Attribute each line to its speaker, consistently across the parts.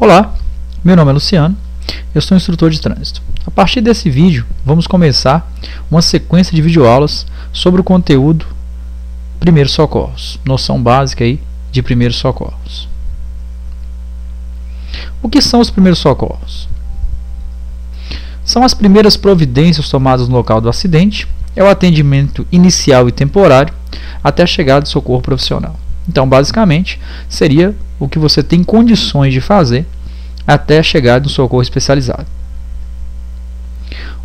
Speaker 1: Olá, meu nome é Luciano, eu sou instrutor de trânsito. A partir desse vídeo, vamos começar uma sequência de videoaulas sobre o conteúdo Primeiros Socorros, noção básica aí de Primeiros Socorros. O que são os Primeiros Socorros? São as primeiras providências tomadas no local do acidente, é o atendimento inicial e temporário até a chegada do socorro profissional. Então, basicamente, seria o que você tem condições de fazer até a chegada do socorro especializado.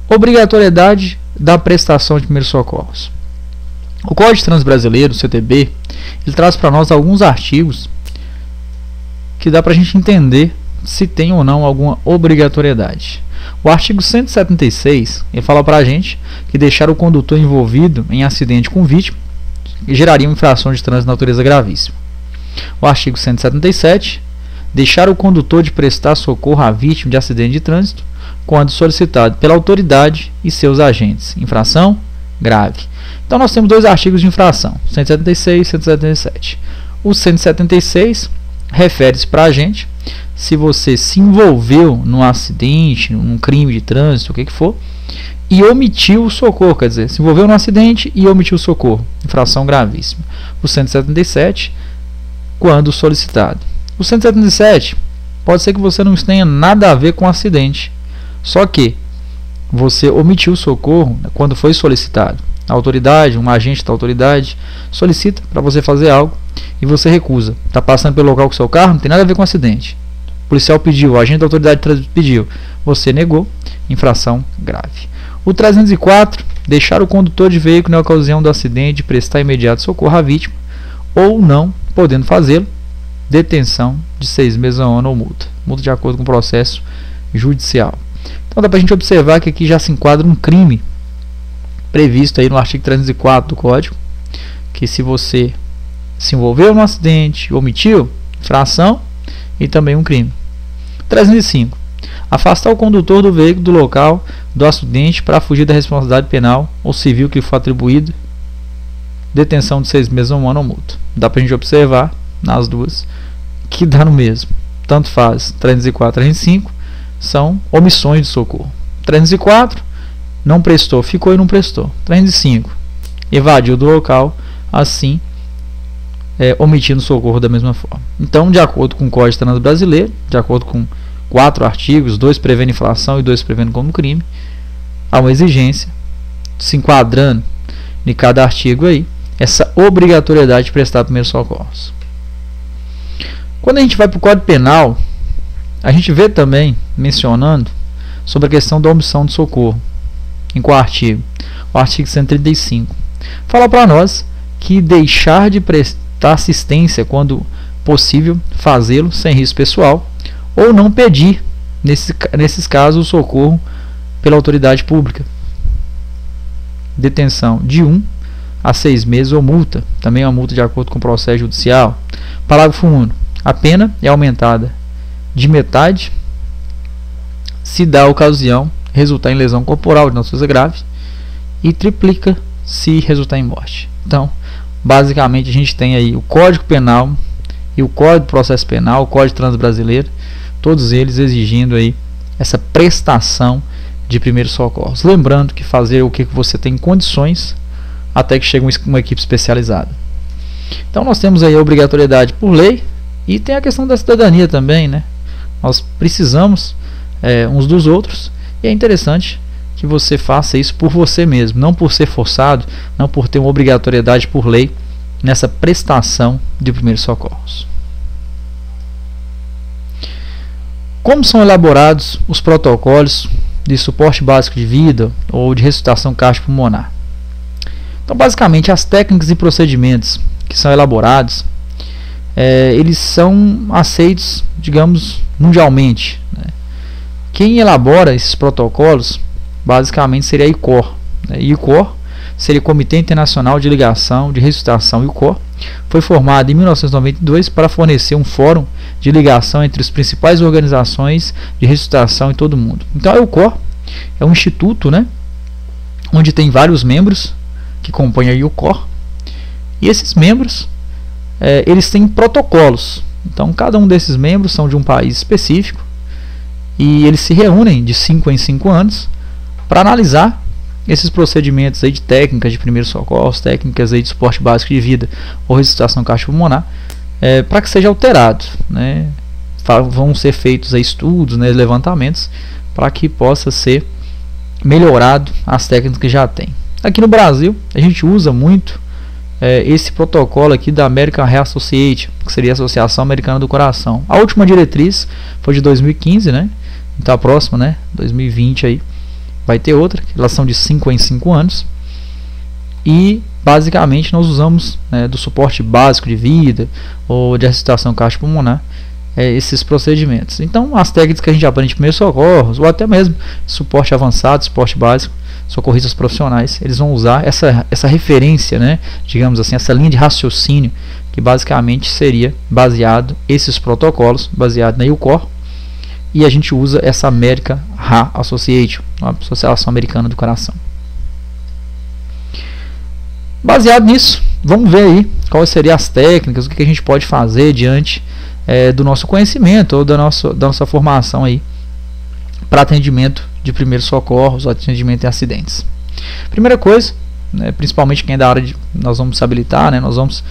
Speaker 1: Obrigatoriedade da prestação de primeiros socorros. O Código de Trânsito Brasileiro, o CTB, ele traz para nós alguns artigos que dá para a gente entender se tem ou não alguma obrigatoriedade. O artigo 176 ele fala para a gente que deixar o condutor envolvido em acidente com vítima geraria uma infração de trânsito de natureza gravíssima. O artigo 177, deixar o condutor de prestar socorro à vítima de acidente de trânsito quando solicitado pela autoridade e seus agentes. Infração grave. Então nós temos dois artigos de infração, 176 e 177. O 176 refere-se para a gente se você se envolveu num acidente, num crime de trânsito, o que for, e omitiu o socorro, quer dizer, se envolveu no acidente e omitiu o socorro, infração gravíssima. O 177, quando solicitado. O 177, pode ser que você não tenha nada a ver com o acidente, só que você omitiu o socorro quando foi solicitado. A autoridade, um agente da autoridade, solicita para você fazer algo e você recusa. Está passando pelo local com o seu carro, não tem nada a ver com o acidente. O policial pediu, o agente da autoridade de trânsito pediu, você negou, infração grave. O 304, deixar o condutor de veículo na ocasião do acidente prestar imediato socorro à vítima, ou não, podendo fazê-lo, detenção de 6 meses a 1 ano ou multa. Multa de acordo com o processo judicial. Então dá para a gente observar que aqui já se enquadra um crime previsto aí no artigo 304 do Código, que se você se envolveu no acidente, omitiu, infração e também um crime. 305. Afastar o condutor do veículo do local do acidente para fugir da responsabilidade penal ou civil que lhe for atribuído, detenção de 6 meses a 1 ano ou multa. Dá para a gente observar nas duas que dá no mesmo. Tanto faz 304 e 305 são omissões de socorro. 304 não prestou, ficou e não prestou. 305 evadiu do local, assim omitindo socorro da mesma forma. Então, de acordo com o Código de Trânsito Brasileiro, de acordo com 4 artigos, 2 prevendo infração e 2 prevendo como crime, há uma exigência, se enquadrando em cada artigo aí, essa obrigatoriedade de prestar primeiros socorros. Quando a gente vai para o Código Penal, a gente vê também mencionando sobre a questão da omissão de socorro. Em qual artigo? O artigo 135. Fala para nós que deixar de prestar assistência quando possível, fazê-lo sem risco pessoal, ou não pedir, nesses casos, o socorro pela autoridade pública. Detenção de 1 a 6 meses ou multa, também uma multa de acordo com o processo judicial. Parágrafo 1º. A pena é aumentada de metade se dá ocasião resultar em lesão corporal de natureza grave e triplica se resultar em morte. Então, basicamente a gente tem aí o Código Penal e o Código de Processo Penal, o Código de Trânsito Brasileiro, todos eles exigindo aí essa prestação de primeiros socorros. Lembrando que fazer o que você tem condições até que chegue uma equipe especializada. Então nós temos aí a obrigatoriedade por lei e tem a questão da cidadania também, né? Nós precisamos uns dos outros e é interessante que você faça isso por você mesmo, não por ser forçado, não por ter uma obrigatoriedade por lei nessa prestação de primeiros socorros. Como são elaborados os protocolos de suporte básico de vida ou de ressuscitação cardiopulmonar? Então, basicamente, as técnicas e procedimentos que são elaborados, eles são aceitos, digamos, mundialmente, né? Quem elabora esses protocolos, basicamente, seria a ICOR. ICOR seria o Comitê Internacional de Ligação de Ressuscitação. ICOR foi formado em 1992 para fornecer um fórum de ligação entre as principais organizações de ressuscitação em todo o mundo. Então, a ICOR é um instituto, né, onde tem vários membros que compõem a ICOR, e esses membros eles têm protocolos Então, cada um desses membros são de um país específico e eles se reúnem de 5 em 5 anos para analisar esses procedimentos aí de técnicas de primeiros socorros, técnicas aí de suporte básico de vida ou ressuscitação cardiopulmonar, para que seja alterado, né? Vão ser feitos aí estudos, né, levantamentos, para que possa ser melhorado as técnicas que já tem. Aqui no Brasil, a gente usa muito esse protocolo aqui da American Heart Association, que seria a Associação Americana do Coração. A última diretriz foi de 2015, né? Então a próxima, né, 2020 aí, vai ter outra, que elas são de 5 em 5 anos. E basicamente nós usamos, né, do suporte básico de vida ou de ressuscitação cardiopulmonar, esses procedimentos. Então as técnicas que a gente aprende de primeiros socorros, ou até mesmo suporte avançado, suporte básico, socorristas profissionais, eles vão usar essa referência, né, digamos assim, essa linha de raciocínio, que basicamente seria baseado, esses protocolos, baseado na IUCOR, e a gente usa essa American Heart Association, a Associação Americana do Coração. Baseado nisso, vamos ver aí quais seriam as técnicas, o que a gente pode fazer diante do nosso conhecimento ou da nossa formação aí para atendimento de primeiros socorros ou atendimento em acidentes. Primeira coisa, né, principalmente quem é da área de, nós vamos se habilitar, né, nós vamos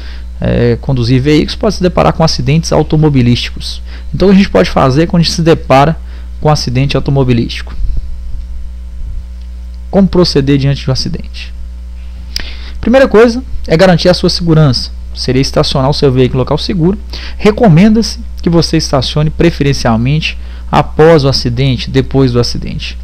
Speaker 1: conduzir veículos, pode se deparar com acidentes automobilísticos. Então o que a gente pode fazer quando a gente se depara com um acidente automobilístico? Como proceder diante de um acidente? Primeira coisa é garantir a sua segurança. Seria estacionar o seu veículo em local seguro. Recomenda-se que você estacione preferencialmente após o acidente, depois do acidente.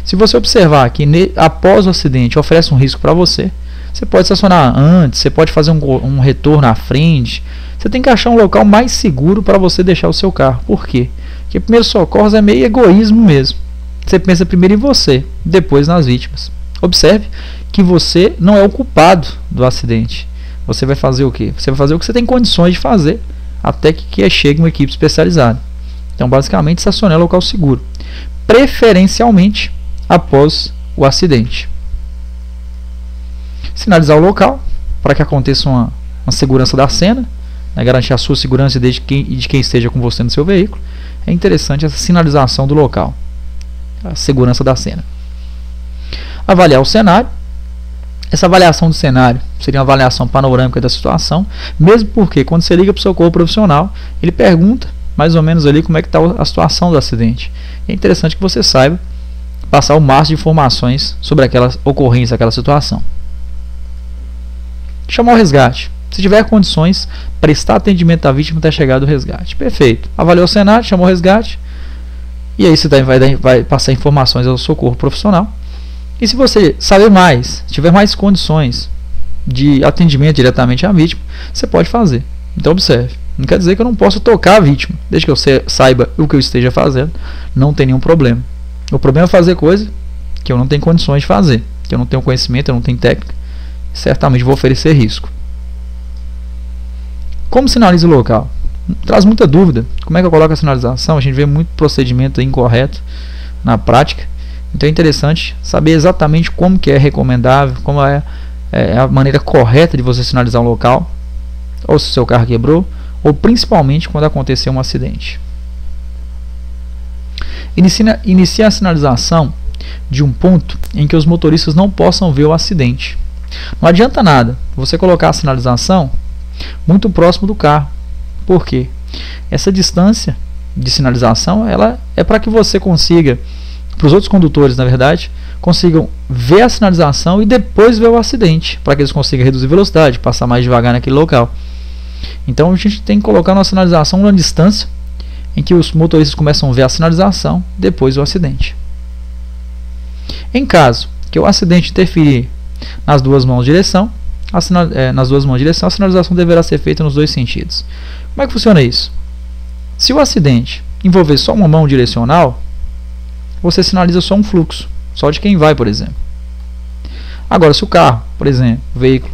Speaker 1: Se você observar que após o acidente oferece um risco para você, você pode estacionar antes, você pode fazer um retorno à frente. Você tem que achar um local mais seguro para você deixar o seu carro. Por quê? Porque primeiros socorros é meio egoísmo mesmo. Você pensa primeiro em você, depois nas vítimas. Observe que você não é o culpado do acidente. Você vai fazer o quê? Você vai fazer o que você tem condições de fazer até que chegue uma equipe especializada. Então, basicamente, estacionar em local seguro, preferencialmente após o acidente. Sinalizar o local para que aconteça uma segurança da cena, né, garantir a sua segurança e de quem esteja com você no seu veículo. É interessante essa sinalização do local, a segurança da cena. Avaliar o cenário. Essa avaliação do cenário seria uma avaliação panorâmica da situação, mesmo porque quando você liga para o socorro profissional, ele pergunta mais ou menos ali como é que está a situação do acidente. É interessante que você saiba passar o máximo de informações sobre aquela ocorrência, aquela situação. Chamar o resgate. Se tiver condições, prestar atendimento à vítima até chegar do resgate. Perfeito. Avaliou o cenário, chamou o resgate, e aí você vai passar informações ao socorro profissional. E se você saber mais, tiver mais condições de atendimento diretamente à vítima, você pode fazer. Então observe, não quer dizer que eu não possa tocar a vítima, desde que eu saiba o que eu esteja fazendo, não tem nenhum problema. O problema é fazer coisa que eu não tenho condições de fazer, que eu não tenho conhecimento, eu não tenho técnica, certamente vou oferecer risco. Como sinaliza o local? Traz muita dúvida. Como é que eu coloco a sinalização? A gente vê muito procedimento incorreto na prática. Então é interessante saber exatamente como que é recomendável, como é a maneira correta de você sinalizar um local, ou se o seu carro quebrou, ou principalmente quando acontecer um acidente. Inicia a sinalização de um ponto em que os motoristas não possam ver o acidente. Não adianta nada você colocar a sinalização muito próximo do carro. Por quê? Essa distância de sinalização ela é para que você consiga, para os outros condutores, na verdade, consigam ver a sinalização e depois ver o acidente, para que eles consigam reduzir velocidade, passar mais devagar naquele local. Então a gente tem que colocar uma sinalização numa distância em que os motoristas começam a ver a sinalização, depois o acidente. Em caso que o acidente interferir nas duas mãos de direção, a sinalização deverá ser feita nos dois sentidos. Como é que funciona isso? Se o acidente envolver só uma mão direcional, você sinaliza só um fluxo, só de quem vai, por exemplo. Agora, se o carro, por exemplo, o veículo,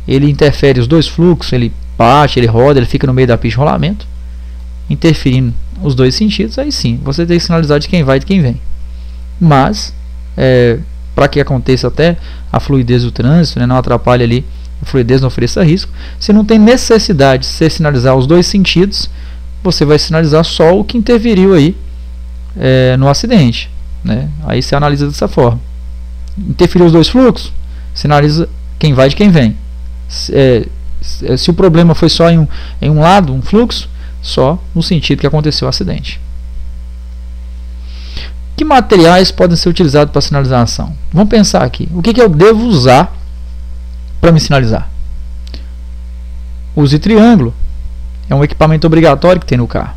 Speaker 1: ele interfere os dois fluxos, ele bate, ele roda, ele fica no meio da pista de rolamento, interferindo os dois sentidos, aí sim, você tem que sinalizar de quem vai e de quem vem. Mas, para que aconteça até a fluidez do trânsito, né, não atrapalhe ali a fluidez, não ofereça risco, você não tem necessidade de você sinalizar os dois sentidos você vai sinalizar só o que interferiu aí no acidente, né? Aí você analisa dessa forma. Interferiu os dois fluxos, sinaliza quem vai de quem vem. Se o problema foi só em um lado, um fluxo, só no sentido que aconteceu o acidente. Que materiais podem ser utilizados para sinalização? Vamos pensar aqui. O que eu devo usar para me sinalizar? Use triângulo. É um equipamento obrigatório que tem no carro.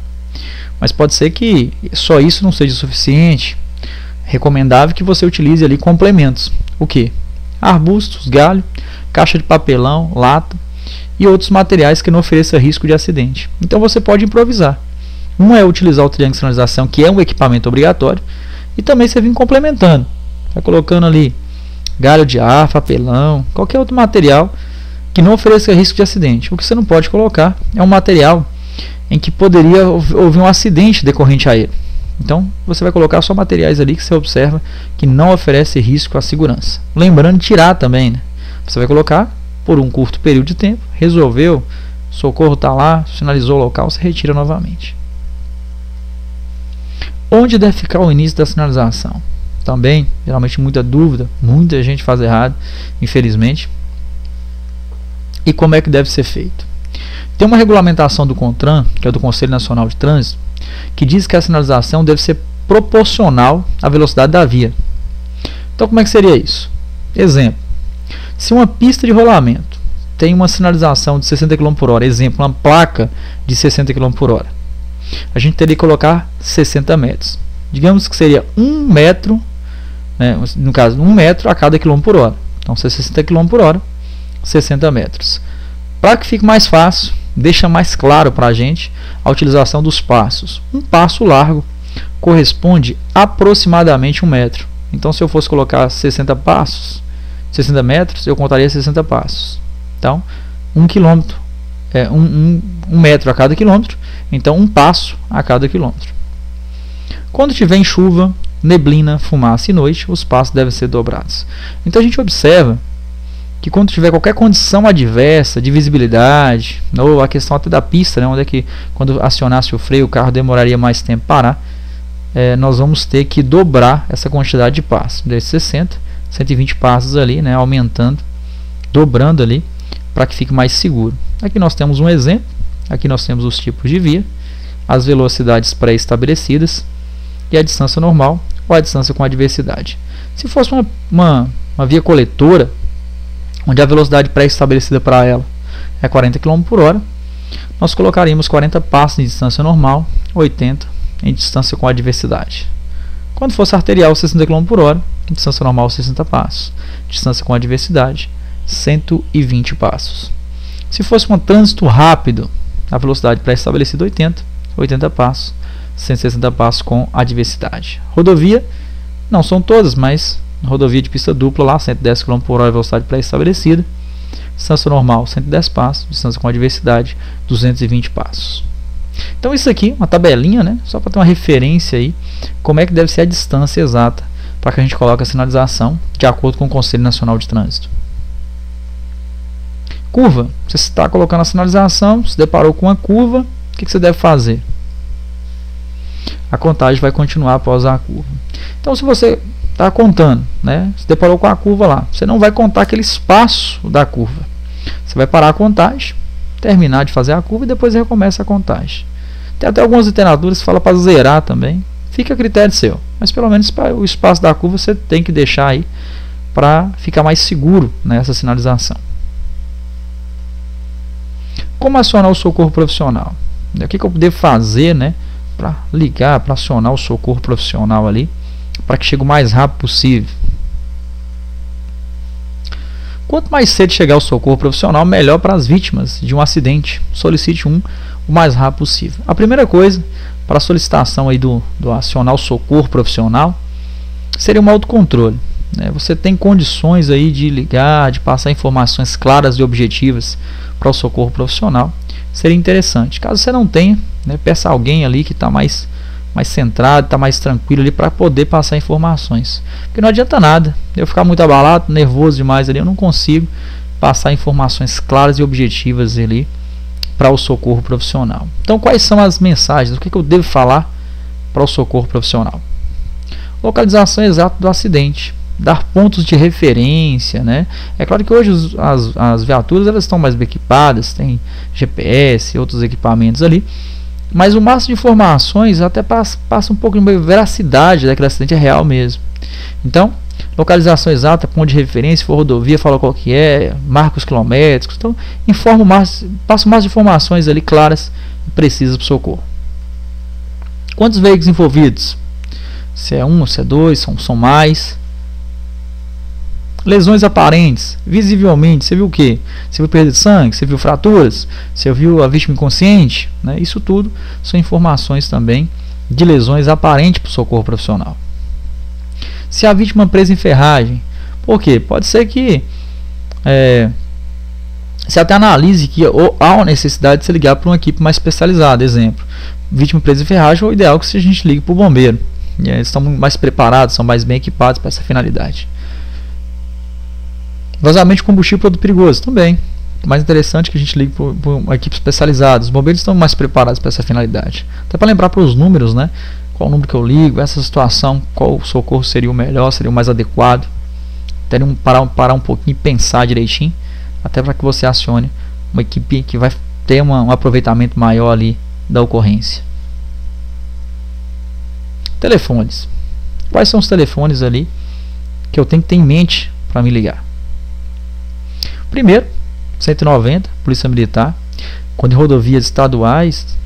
Speaker 1: Mas pode ser que só isso não seja suficiente. Recomendável que você utilize ali complementos. O que? Arbustos, galho, caixa de papelão, lata e outros materiais que não ofereçam risco de acidente. Então você pode improvisar. Um é utilizar o triângulo de sinalização, que é um equipamento obrigatório, e também você vem complementando. Vai colocando ali galho de ar, papelão, qualquer outro material que não ofereça risco de acidente. O que você não pode colocar é um material em que poderia haver um acidente decorrente a ele. Então você vai colocar só materiais ali que você observa que não oferece risco à segurança. Lembrando de tirar também, né? Você vai colocar por um curto período de tempo, resolveu, socorro está lá, sinalizou o local, você retira novamente. Onde deve ficar o início da sinalização? Também, geralmente muita dúvida, muita gente faz errado, infelizmente. E como é que deve ser feito? Tem uma regulamentação do CONTRAN, que é do Conselho Nacional de Trânsito, que diz que a sinalização deve ser proporcional à velocidade da via. Então como é que seria isso? Exemplo, se uma pista de rolamento tem uma sinalização de 60 km por hora, exemplo, uma placa de 60 km por hora, a gente teria que colocar 60 metros. Digamos que seria 1 metro, né, no caso 1 metro a cada quilômetro por hora. Então 60 km por hora, 60 metros. Para que fique mais fácil, deixa mais claro para a gente a utilização dos passos. Um passo largo corresponde aproximadamente 1 metro. Então se eu fosse colocar 60 passos, 60 metros, eu contaria 60 passos. Então 1 quilômetro, 1 metro a cada quilômetro, então 1 passo a cada quilômetro. Quando tiver em chuva, neblina, fumaça e noite, os passos devem ser dobrados. Então a gente observa que quando tiver qualquer condição adversa de visibilidade, ou a questão até da pista, né, onde é que quando acionasse o freio o carro demoraria mais tempo para parar, nós vamos ter que dobrar essa quantidade de passos, de 60, 120 passos ali, né, aumentando, dobrando ali, para que fique mais seguro. Aqui nós temos um exemplo, aqui nós temos os tipos de via, as velocidades pré-estabelecidas e a distância normal ou a distância com adversidade. Se fosse uma via coletora, onde a velocidade pré-estabelecida para ela é 40 km por hora, nós colocaríamos 40 passos em distância normal, 80 em distância com adversidade. Quando fosse arterial, 60 km por hora, em distância normal, 60 passos, distância com adversidade, 120 passos. Se fosse um trânsito rápido, a velocidade pré-estabelecida 80 passos, 160 passos com adversidade. Rodovia, não são todas, mas rodovia de pista dupla lá, 110 km por hora, velocidade pré-estabelecida, distância normal 110 passos, distância com adversidade 220 passos. Então isso aqui, uma tabelinha, né, só para ter uma referência aí, como é que deve ser a distância exata para que a gente coloque a sinalização de acordo com o Conselho Nacional de Trânsito. Curva, você está colocando a sinalização, se deparou com uma curva, o que você deve fazer? A contagem vai continuar após a curva. Então se você está contando, né, se deparou com a curva lá, você não vai contar aquele espaço da curva. Você vai parar a contagem, terminar de fazer a curva e depois recomeça a contagem. Tem até algumas literaturas que falam para zerar também. Fica a critério seu, mas pelo menos o espaço da curva você tem que deixar aí para ficar mais seguro nessa sinalização. Como acionar o socorro profissional? O que eu devo fazer, né, para ligar, para acionar o socorro profissional ali, para que chegue o mais rápido possível? Quanto mais cedo chegar o socorro profissional, melhor para as vítimas de um acidente. Solicite o mais rápido possível. A primeira coisa para a solicitação aí do acionar o socorro profissional seria um autocontrole, né? Você tem condições aí de ligar, de passar informações claras e objetivas para o socorro profissional. Seria interessante. Caso você não tenha, né, peça alguém ali que está mais centrado, está mais tranquilo ali para poder passar informações. Porque não adianta nada eu ficar muito abalado, nervoso demais ali, eu não consigo passar informações claras e objetivas ali para o socorro profissional. Então, quais são as mensagens? O que eu devo falar para o socorro profissional? Localização exata do acidente, dar pontos de referência, né? É claro que hoje as viaturas elas estão mais bem equipadas, tem GPS, outros equipamentos ali, mas o máximo de informações até passa um pouco de veracidade daquele acidente é real mesmo. Então, localização exata, ponto de referência, se for rodovia, fala qual que é, marca os quilômetros, então passa mais informações ali claras e precisas para o socorro. Quantos veículos envolvidos? Se é um, se é dois, são mais. Lesões aparentes, visivelmente, você viu o que? Você viu perda de sangue, você viu fraturas, você viu a vítima inconsciente, né? Isso tudo são informações também de lesões aparentes para o socorro profissional. Se a vítima presa em ferragem, por quê? Pode ser que se até analise que há uma necessidade de se ligar para uma equipe mais especializada. Exemplo, vítima presa em ferragem, o ideal é que a gente ligue para o bombeiro. Eles estão mais preparados, são mais bem equipados para essa finalidade. Vazamento de combustível, produto perigoso, também. Mais interessante que a gente ligue para uma equipe especializada. Os bombeiros estão mais preparados para essa finalidade. Até para lembrar para os números, né? Qual o número que eu ligo, essa situação, qual socorro seria o melhor, seria o mais adequado. Teriam parar um pouquinho e pensar direitinho, até para que você acione uma equipe que vai ter um aproveitamento maior ali da ocorrência. Telefones. Quais são os telefones ali que eu tenho que ter em mente para me ligar? Primeiro, 190, Polícia Militar, quando em rodovias estaduais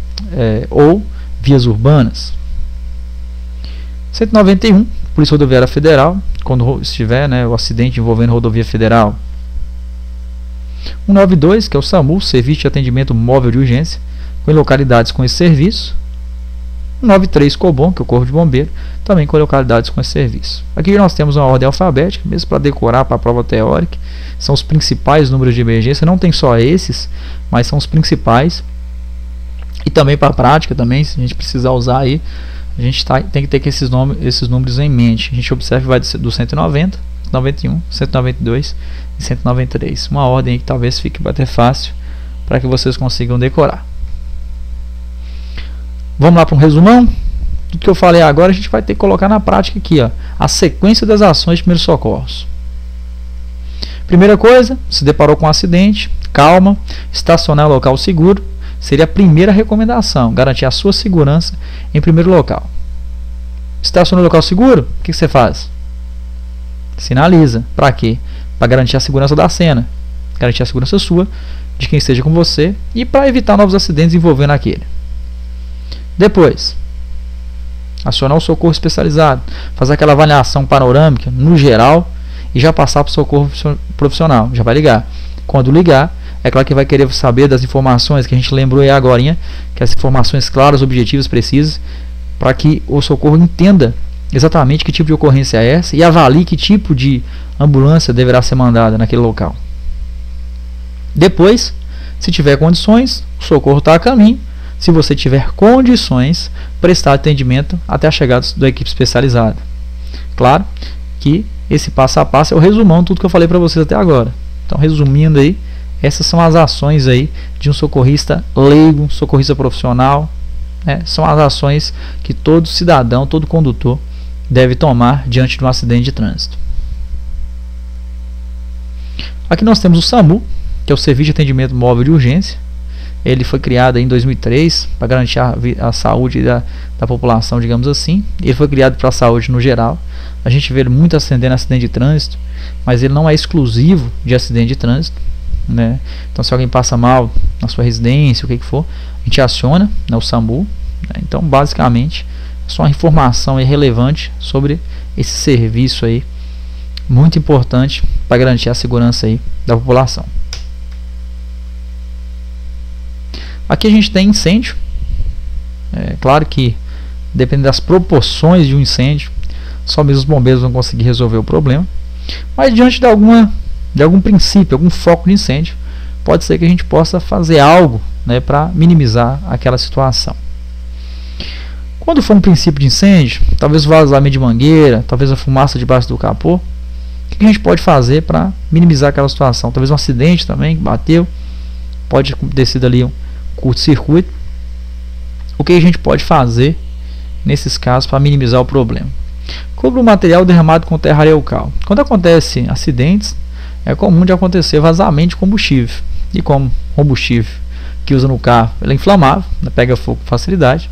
Speaker 1: ou vias urbanas. 191, Polícia Rodoviária Federal, quando estiver o acidente envolvendo rodovia federal. 192, que é o SAMU, Serviço de Atendimento Móvel de Urgência, com localidades com esse serviço. 193, COBOM, que é o Corpo de Bombeiro, também com localidades com esse serviço. Aqui nós temos uma ordem alfabética, mesmo para decorar para a prova teórica. São os principais números de emergência, não tem só esses, mas são os principais. E também para a prática, também, se a gente precisar usar aí, a gente tem que ter esses números em mente. A gente observa que vai do 190, 191, 192 e 193. Uma ordem aí que talvez fique até fácil para que vocês consigam decorar. Vamos lá para um resumão? Tudo que eu falei agora a gente vai ter que colocar na prática aqui, ó, a sequência das ações de primeiros socorros. Primeira coisa, se deparou com um acidente, calma, estacionar em local seguro, seria a primeira recomendação, garantir a sua segurança em primeiro local. Estacionou em local seguro, o que você faz? Sinaliza. Para quê? Para garantir a segurança da cena, garantir a segurança sua, de quem esteja com você e para evitar novos acidentes envolvendo aquele. Depois, acionar o socorro especializado, fazer aquela avaliação panorâmica no geral e já passar para o socorro profissional. Já vai ligar. Quando ligar, é claro que vai querer saber das informações que a gente lembrou aí agora, que as informações claras, objetivas, precisas, para que o socorro entenda exatamente que tipo de ocorrência é essa e avalie que tipo de ambulância deverá ser mandada naquele local. Depois, se tiver condições, o socorro está a caminho. Se você tiver condições, prestar atendimento até a chegada da equipe especializada. Claro que esse passo a passo é o resumão de tudo que eu falei para vocês até agora. Então, resumindo aí, essas são as ações aí de um socorrista leigo, socorrista profissional. São as ações que todo cidadão, todo condutor deve tomar diante de um acidente de trânsito. Aqui nós temos o SAMU, que é o Serviço de Atendimento Móvel de Urgência. Ele foi criado em 2003 para garantir a saúde da população, digamos assim. Ele foi criado para a saúde no geral. A gente vê ele muito acendendo acidente de trânsito, mas ele não é exclusivo de acidente de trânsito, né? Então, se alguém passa mal na sua residência, o que for, a gente aciona, o SAMU, né? Então, basicamente, é só uma informação aí relevante sobre esse serviço aí, muito importante para garantir a segurança aí da população. Aqui a gente tem incêndio. É claro que dependendo das proporções de um incêndio, só mesmo os bombeiros vão conseguir resolver o problema. Mas diante de algum princípio, algum foco de incêndio, pode ser que a gente possa fazer algo, para minimizar aquela situação. Quando for um princípio de incêndio, talvez o vazamento de mangueira, talvez a fumaça debaixo do capô, o que a gente pode fazer para minimizar aquela situação? Talvez um acidente também que bateu, pode ter sido ali curto-circuito, o que a gente pode fazer nesses casos para minimizar o problema? Cubra o material derramado com terra ou cal. Quando acontecem acidentes, é comum de acontecer vazamento de combustível. E como combustível que usa no carro ele é inflamável, pega fogo com facilidade,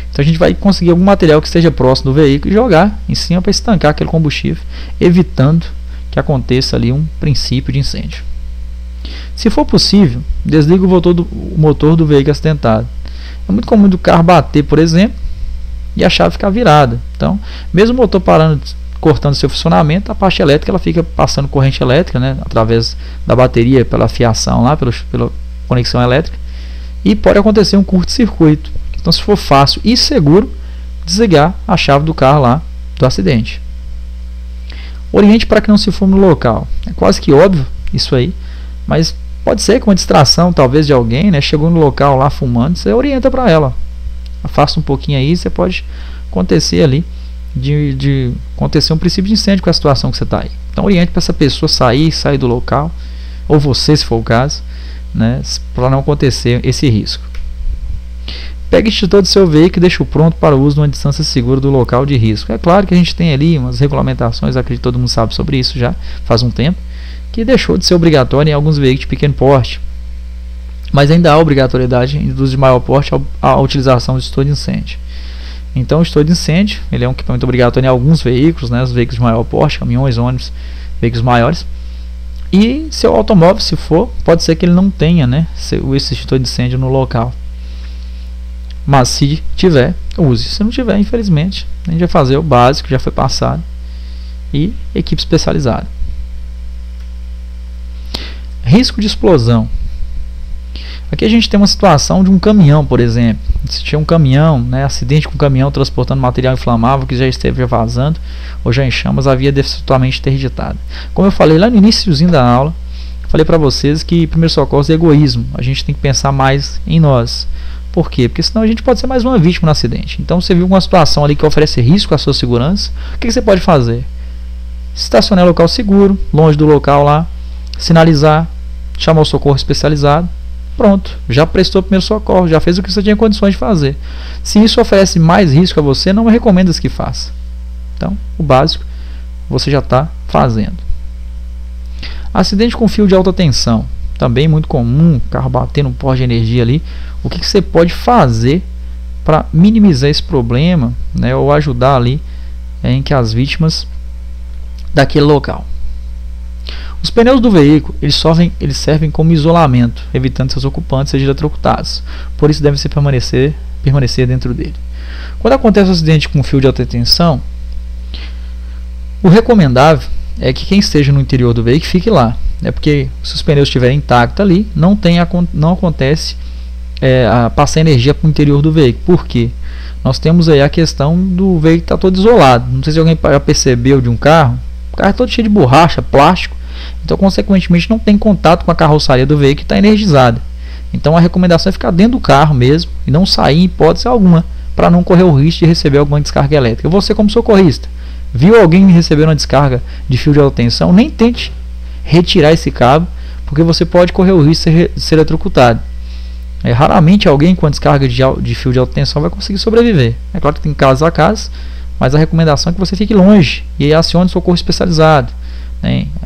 Speaker 1: então a gente vai conseguir algum material que esteja próximo do veículo e jogar em cima para estancar aquele combustível, evitando que aconteça ali um princípio de incêndio. Se for possível, desliga o motor do veículo acidentado. É muito comum do carro bater, por exemplo, e a chave ficar virada. Então, mesmo o motor parando, cortando seu funcionamento, a parte elétrica ela fica passando corrente elétrica, né, através da bateria, pela fiação lá, pela conexão elétrica, e pode acontecer um curto-circuito. Então, se for fácil e seguro, desligar a chave do carro lá do acidente. Oriente para que não se fume no local. É quase que óbvio isso aí, mas pode ser com uma distração talvez de alguém, né, chegou no local lá fumando, você orienta para ela. Afasta um pouquinho aí, você pode acontecer ali de acontecer um princípio de incêndio com a situação que você está aí. Então oriente para essa pessoa sair do local, ou você se for o caso, né, para não acontecer esse risco. Pegue o extintor do seu veículo e deixe-o pronto para o uso numa distância segura do local de risco. É claro que a gente tem ali umas regulamentações, acredito que todo mundo sabe sobre isso já, faz um tempo, que deixou de ser obrigatório em alguns veículos de pequeno porte. Mas ainda há obrigatoriedade dos de maior porte a utilização do extintor de incêndio. Então o extintor de incêndio ele é um equipamento obrigatório em alguns veículos, né, os veículos de maior porte, caminhões, ônibus, veículos maiores. E seu automóvel, se for, pode ser que ele não tenha, né, esse extintor de incêndio no local. Mas se tiver, use. Se não tiver, infelizmente, a gente vai fazer o básico, já foi passado. E equipe especializada. Risco de explosão. Aqui a gente tem uma situação de um caminhão, por exemplo. Se tiver um caminhão, né, acidente com um caminhão transportando material inflamável que já esteve vazando ou já em chamas, a via deve ser totalmente interditada. Como eu falei lá no iníciozinho da aula, falei para vocês que primeiro socorro é egoísmo. A gente tem que pensar mais em nós. Por quê? Porque senão a gente pode ser mais uma vítima no acidente. Então você viu uma situação ali que oferece risco à sua segurança, o que você pode fazer? Estacionar em local seguro, longe do local lá, sinalizar, chamar o socorro especializado. Pronto, já prestou o primeiro socorro, já fez o que você tinha condições de fazer. Se isso oferece mais risco a você, não recomendo que faça. Então, o básico você já está fazendo. Acidente com fio de alta tensão. Também muito comum, carro bater no poste de energia ali. O que você pode fazer para minimizar esse problema, né, ou ajudar ali em que as vítimas daquele local? Os pneus do veículo eles servem como isolamento, evitando que seus ocupantes sejam eletrocutados. Por isso devem permanecer dentro dele. Quando acontece um acidente com fio de alta tensão, o recomendável é que quem esteja no interior do veículo fique lá. Porque se os pneus estiverem intactos ali, não acontece a passar energia para o interior do veículo. Por quê? Nós temos aí a questão do veículo estar todo isolado. Não sei se alguém já percebeu de um carro. O carro é todo cheio de borracha, plástico. Então, consequentemente, não tem contato com a carroçaria do veículo que está energizada. Então, a recomendação é ficar dentro do carro mesmo e não sair em hipótese alguma, para não correr o risco de receber alguma descarga elétrica. Você, como socorrista, viu alguém receber uma descarga de fio de alta tensão, nem tente retirar esse cabo, porque você pode correr o risco de ser eletrocutado. Raramente alguém com a descarga de fio de alta tensão vai conseguir sobreviver. É claro que tem casos a casos, mas a recomendação é que você fique longe e acione socorro especializado.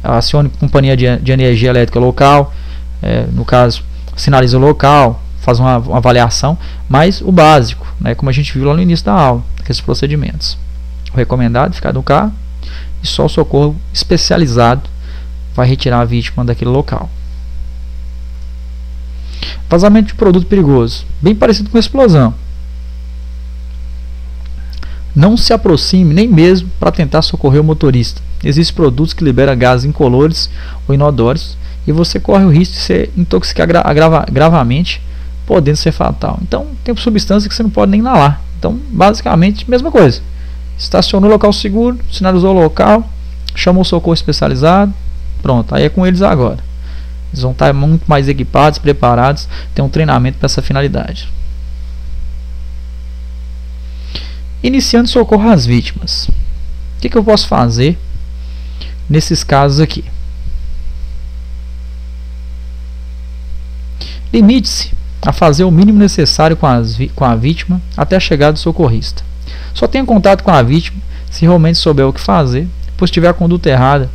Speaker 1: Acione companhia de energia elétrica local, no caso, sinaliza o local, faz uma avaliação, mas o básico, como a gente viu lá no início da aula, aqueles procedimentos. O recomendado é ficar no carro e só o socorro especializado vai retirar a vítima daquele local. Vazamento de produto perigoso, bem parecido com explosão. Não se aproxime nem mesmo para tentar socorrer o motorista. Existem produtos que liberam gases incolores ou inodoros e você corre o risco de se intoxicar gravamente, podendo ser fatal. Então, tem substâncias que você não pode nem inalar. Então, basicamente, mesma coisa. Estacionou no local seguro, sinalizou o local, chamou o socorro especializado, pronto, aí é com eles agora. Eles vão estar muito mais equipados, preparados, tem um treinamento para essa finalidade. Iniciando socorro às vítimas. O que eu posso fazer nesses casos aqui? Limite-se a fazer o mínimo necessário com a vítima até a chegada do socorrista. Só tenha contato com a vítima se realmente souber o que fazer, pois se tiver a conduta errada,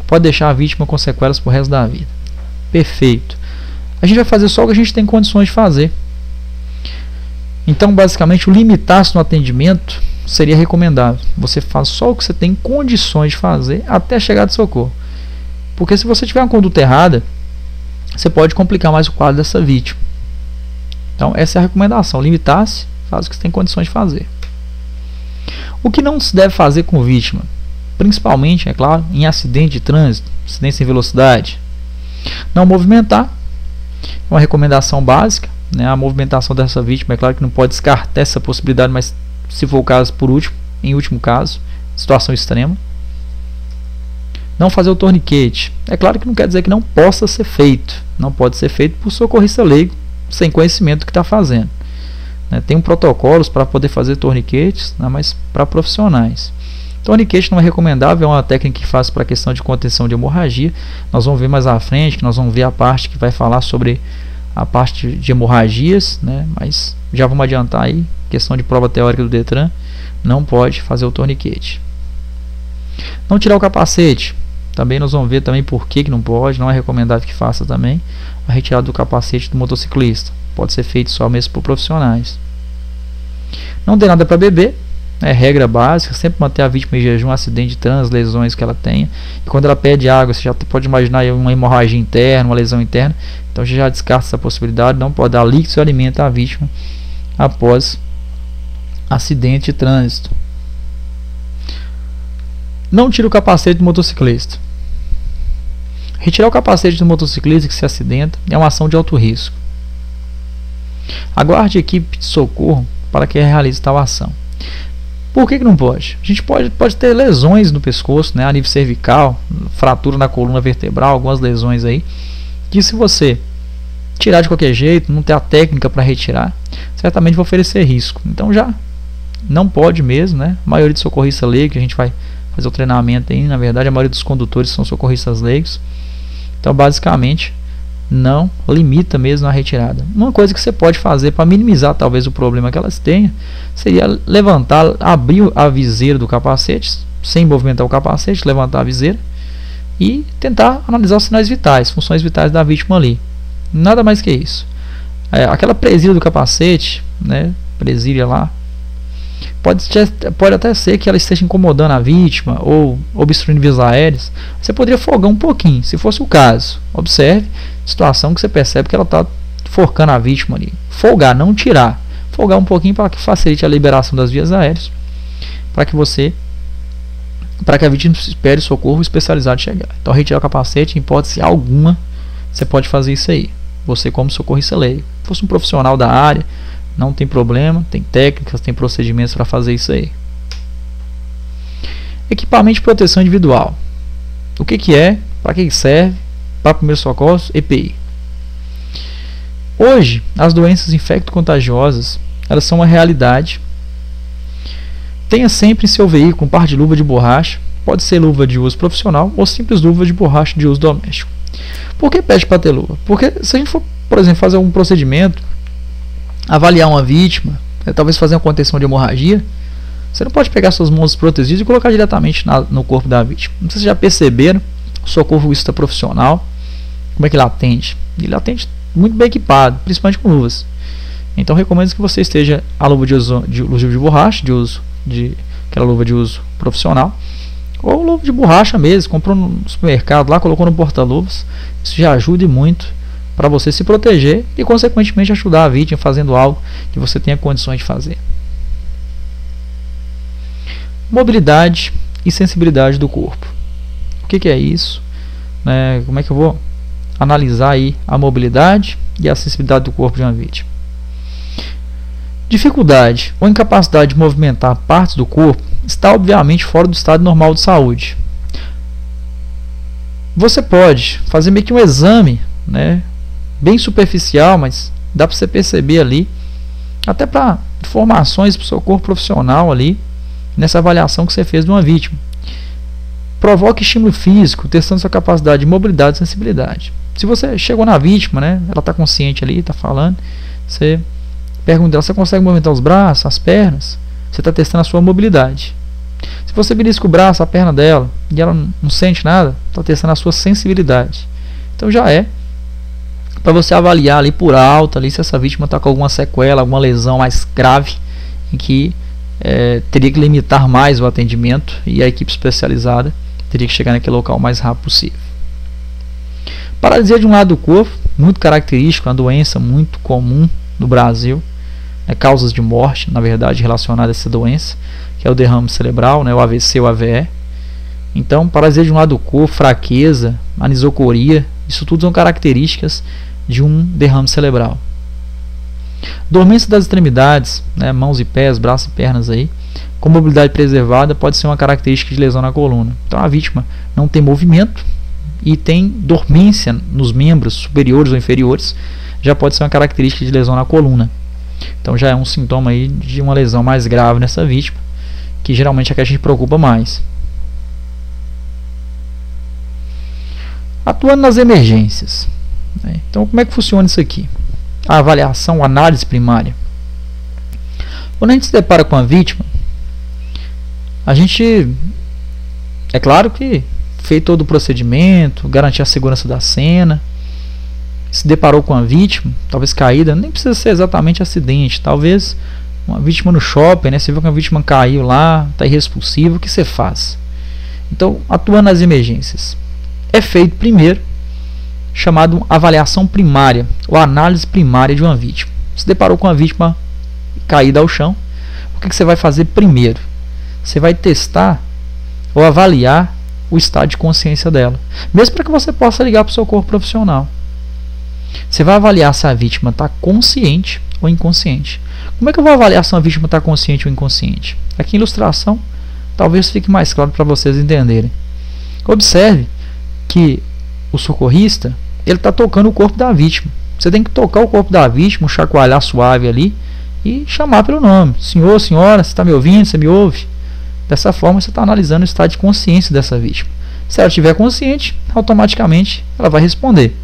Speaker 1: pode deixar a vítima com sequelas pro resto da vida. Perfeito. A gente vai fazer só o que a gente tem condições de fazer. Então, basicamente, o limitar-se no atendimento seria recomendável. Você faz só o que você tem condições de fazer até chegar de socorro. Porque se você tiver uma conduta errada, você pode complicar mais o quadro dessa vítima. Então, essa é a recomendação. Limitar-se, faz o que você tem condições de fazer. O que não se deve fazer com vítima? Principalmente, é claro, em acidente de trânsito, acidente sem velocidade. Não movimentar. É uma recomendação básica. Né? A movimentação dessa vítima, é claro que não pode descartar essa possibilidade, mas se for o caso, em último caso, situação extrema. Não fazer o torniquete. É claro que não quer dizer que não possa ser feito. Não pode ser feito por socorrista leigo, sem conhecimento do que está fazendo. Tem protocolos para poder fazer torniquetes, né, mas para profissionais. Torniquete não é recomendável, é uma técnica que faz para a questão de contenção de hemorragia. Nós vamos ver mais à frente, que nós vamos ver a parte que vai falar sobre a parte de hemorragias, né, mas já vamos adiantar aí, questão de prova teórica do Detran, não pode fazer o torniquete. Não tirar o capacete, também nós vamos ver também por que não pode, não é recomendável que faça também a retirada do capacete do motociclista. Pode ser feito só mesmo por profissionais. Não tem nada para beber, é regra básica, sempre manter a vítima em jejum, acidente de trânsito, lesões que ela tenha. E quando ela pede água, você já pode imaginar uma hemorragia interna, uma lesão interna. Então você já descarta essa possibilidade, não pode dar líquido e alimento à vítima após acidente de trânsito. Não tira o capacete do motociclista. Retirar o capacete do motociclista que se acidenta é uma ação de alto risco. Aguarde a equipe de socorro para que realize tal ação. Por que não pode? A gente pode ter lesões no pescoço, né, a nível cervical, fratura na coluna vertebral, algumas lesões aí, que se você tirar de qualquer jeito, não ter a técnica para retirar, certamente vai oferecer risco. Então já não pode mesmo, né? A maioria de socorristas leigos, que a gente vai fazer o treinamento aí, na verdade a maioria dos condutores são socorristas leigos. Então basicamente não limita mesmo a retirada. Uma coisa que você pode fazer para minimizar talvez o problema que elas tenham seria levantar, abrir a viseira do capacete, sem movimentar o capacete, levantar a viseira e tentar analisar os sinais vitais, funções vitais da vítima ali. Nada mais que isso. Aquela presilha do capacete, né, presilha lá, pode até ser que ela esteja incomodando a vítima ou obstruindo vias aéreas. Você poderia folgar um pouquinho, se fosse o caso. Observe a situação que você percebe que ela está forcando a vítima ali. Folgar, não tirar. Folgar um pouquinho para que facilite a liberação das vias aéreas, para que a vítima espere socorro especializado chegar. Então retirar o capacete, em hipótese alguma, você pode fazer isso aí. Você como socorrista leigo. Se fosse um profissional da área, não tem problema, tem técnicas, tem procedimentos para fazer isso aí. Equipamento de proteção individual. O que é? Para que serve? Para primeiros socorros, EPI. Hoje, as doenças infecto-contagiosas, elas são uma realidade. Tenha sempre em seu veículo um par de luva de borracha, pode ser luva de uso profissional ou simples luva de borracha de uso doméstico. Por que pede para ter luva? Porque se a gente for, por exemplo, fazer um procedimento, avaliar uma vítima, talvez fazer uma contenção de hemorragia, você não pode pegar suas mãos protegidas e colocar diretamente no corpo da vítima. Não sei se vocês já perceberam, o socorrista profissional, como é que ele atende? Ele atende muito bem equipado, principalmente com luvas. Então recomendo que você esteja a luva de borracha, aquela luva de uso profissional, ou luva de borracha mesmo, comprou no supermercado lá, colocou no porta-luvas. Isso já ajuda muito para você se proteger e consequentemente ajudar a vítima fazendo algo que você tenha condições de fazer. Mobilidade e sensibilidade do corpo. O que é isso? Como é que eu vou analisar aí a mobilidade e a sensibilidade do corpo de uma vítima? Dificuldade ou incapacidade de movimentar partes do corpo está obviamente fora do estado normal de saúde. Você pode fazer meio que um exame, bem superficial, mas dá para você perceber ali, até para informações para o seu corpo profissional ali, nessa avaliação que você fez de uma vítima. Provoque estímulo físico, testando sua capacidade de mobilidade e sensibilidade. Se você chegou na vítima, né, ela está consciente ali, está falando, você pergunta ela, você consegue movimentar os braços, as pernas? Você está testando a sua mobilidade. Se você belisca o braço, a perna dela, e ela não sente nada, está testando a sua sensibilidade. Então já é para você avaliar ali por alto ali, se essa vítima está com alguma sequela, alguma lesão mais grave, em que teria que limitar mais o atendimento e a equipe especializada teria que chegar naquele local o mais rápido possível. Paralisia de um lado do corpo, muito característico, uma doença muito comum no Brasil, causas de morte, na verdade, relacionadas a essa doença, que é o derrame cerebral, né, o AVC ou AVE. Então, paralisia de um lado do corpo, fraqueza, anisocoria, isso tudo são características de um derrame cerebral. Dormência das extremidades, né, mãos e pés, braços e pernas aí, com mobilidade preservada, pode ser uma característica de lesão na coluna. Então a vítima não tem movimento e tem dormência nos membros superiores ou inferiores, já pode ser uma característica de lesão na coluna. Então já é um sintoma aí de uma lesão mais grave nessa vítima, que geralmente é a que a gente preocupa mais. Atuando nas emergências. Então como é que funciona isso aqui? A avaliação, a análise primária. Quando a gente se depara com a vítima, a gente, é claro que feito todo o procedimento, garantir a segurança da cena, se deparou com a vítima, talvez caída, nem precisa ser exatamente acidente, talvez uma vítima no shopping, né? Você viu que a vítima caiu lá, está irresponsível, o que você faz? Então, atuando nas emergências, é feito primeiro chamado avaliação primária ou análise primária de uma vítima. Se deparou com a vítima caída ao chão, o que você vai fazer primeiro? Você vai testar ou avaliar o estado de consciência dela, mesmo para que você possa ligar para o seu corpo profissional. Você vai avaliar se a vítima está consciente ou inconsciente. Como é que eu vou avaliar se a vítima está consciente ou inconsciente? Aqui em ilustração, talvez fique mais claro para vocês entenderem. Observe que o socorrista ele está tocando o corpo da vítima. Você tem que tocar o corpo da vítima, chacoalhar suave ali e chamar pelo nome. Senhor, senhora, você está me ouvindo? Você me ouve? Dessa forma você está analisando o estado de consciência dessa vítima. Se ela estiver consciente, automaticamente ela vai responder.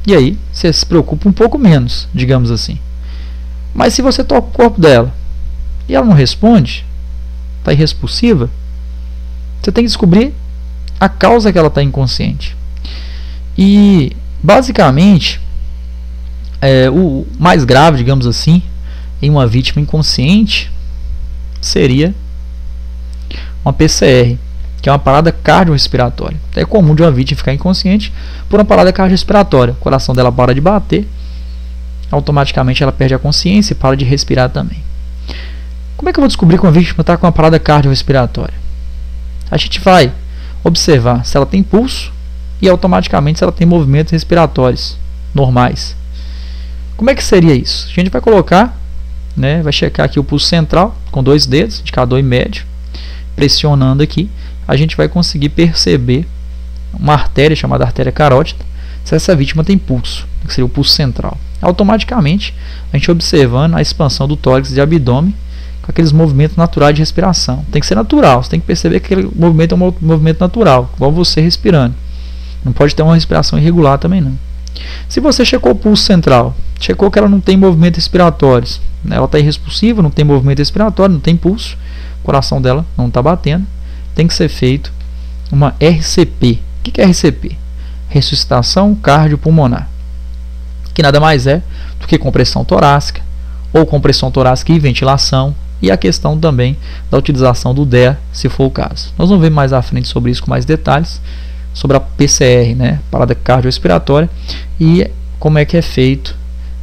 Speaker 1: E aí você se preocupa um pouco menos, digamos assim. Mas se você toca o corpo dela e ela não responde, está irresponsiva, você tem que descobrir a causa que ela está inconsciente. E basicamente o mais grave, digamos assim, em uma vítima inconsciente seria uma PCR, que é uma parada cardiorrespiratória. É comum de uma vítima ficar inconsciente por uma parada cardiorrespiratória. O coração dela para de bater, automaticamente ela perde a consciência e para de respirar também. Como é que eu vou descobrir que uma vítima está com uma parada cardiorrespiratória? A gente vai observar se ela tem pulso e automaticamente se ela tem movimentos respiratórios normais. Como é que seria isso? A gente vai colocar, né, vai checar aqui o pulso central com 2 dedos, indicador e médio, pressionando aqui, a gente vai conseguir perceber uma artéria chamada artéria carótida, se essa vítima tem pulso, que seria o pulso central. Automaticamente, a gente observando a expansão do tórax e abdômen com aqueles movimentos naturais de respiração. Tem que ser natural, você tem que perceber que aquele movimento é um movimento natural, igual você respirando. Não pode ter uma respiração irregular também não. Se você checou o pulso central, checou que ela não tem movimentos respiratórios, né? Ela está irresponsiva, não tem movimento respiratório, não tem pulso, o coração dela não está batendo, tem que ser feito uma RCP. O que é RCP? Ressuscitação cardiopulmonar, que nada mais é do que compressão torácica, ou compressão torácica e ventilação, e a questão também da utilização do DEA, se for o caso. Nós vamos ver mais à frente sobre isso com mais detalhes, sobre a PCR, né, parada cardiorrespiratória, e como é que é feito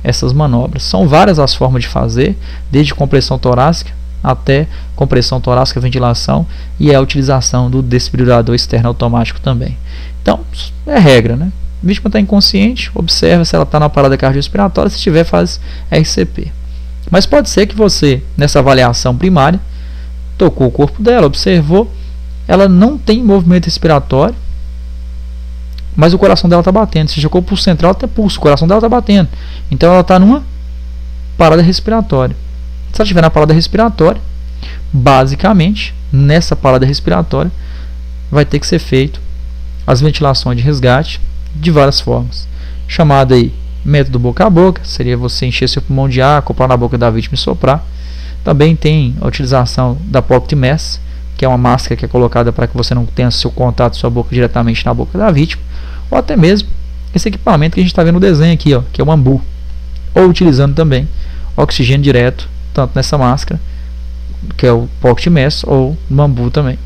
Speaker 1: essas manobras. São várias as formas de fazer, desde compressão torácica até compressão torácica, ventilação e a utilização do desfibrilador externo automático também. Então, é regra, né? A vítima está inconsciente, observa se ela está na parada cardiorrespiratória, se tiver, faz RCP. Mas pode ser que você, nessa avaliação primária, tocou o corpo dela, observou, ela não tem movimento respiratório, mas o coração dela está batendo. Se checou o pulso central, tem pulso, o coração dela está batendo. Então ela está numa parada respiratória. Se ela estiver na parada respiratória, basicamente, nessa parada respiratória, vai ter que ser feito as ventilações de resgate de várias formas. chamado aí método boca a boca, seria você encher seu pulmão de ar, acoplar na boca da vítima e soprar. Também tem a utilização da Pocket Mask, que é uma máscara que é colocada para que você não tenha seu contato sua boca diretamente na boca da vítima, ou até mesmo esse equipamento que a gente está vendo no desenho aqui, ó, que é o ambu, ou utilizando também oxigênio direto, tanto nessa máscara, que é o Pocket Mask, ou no ambu também.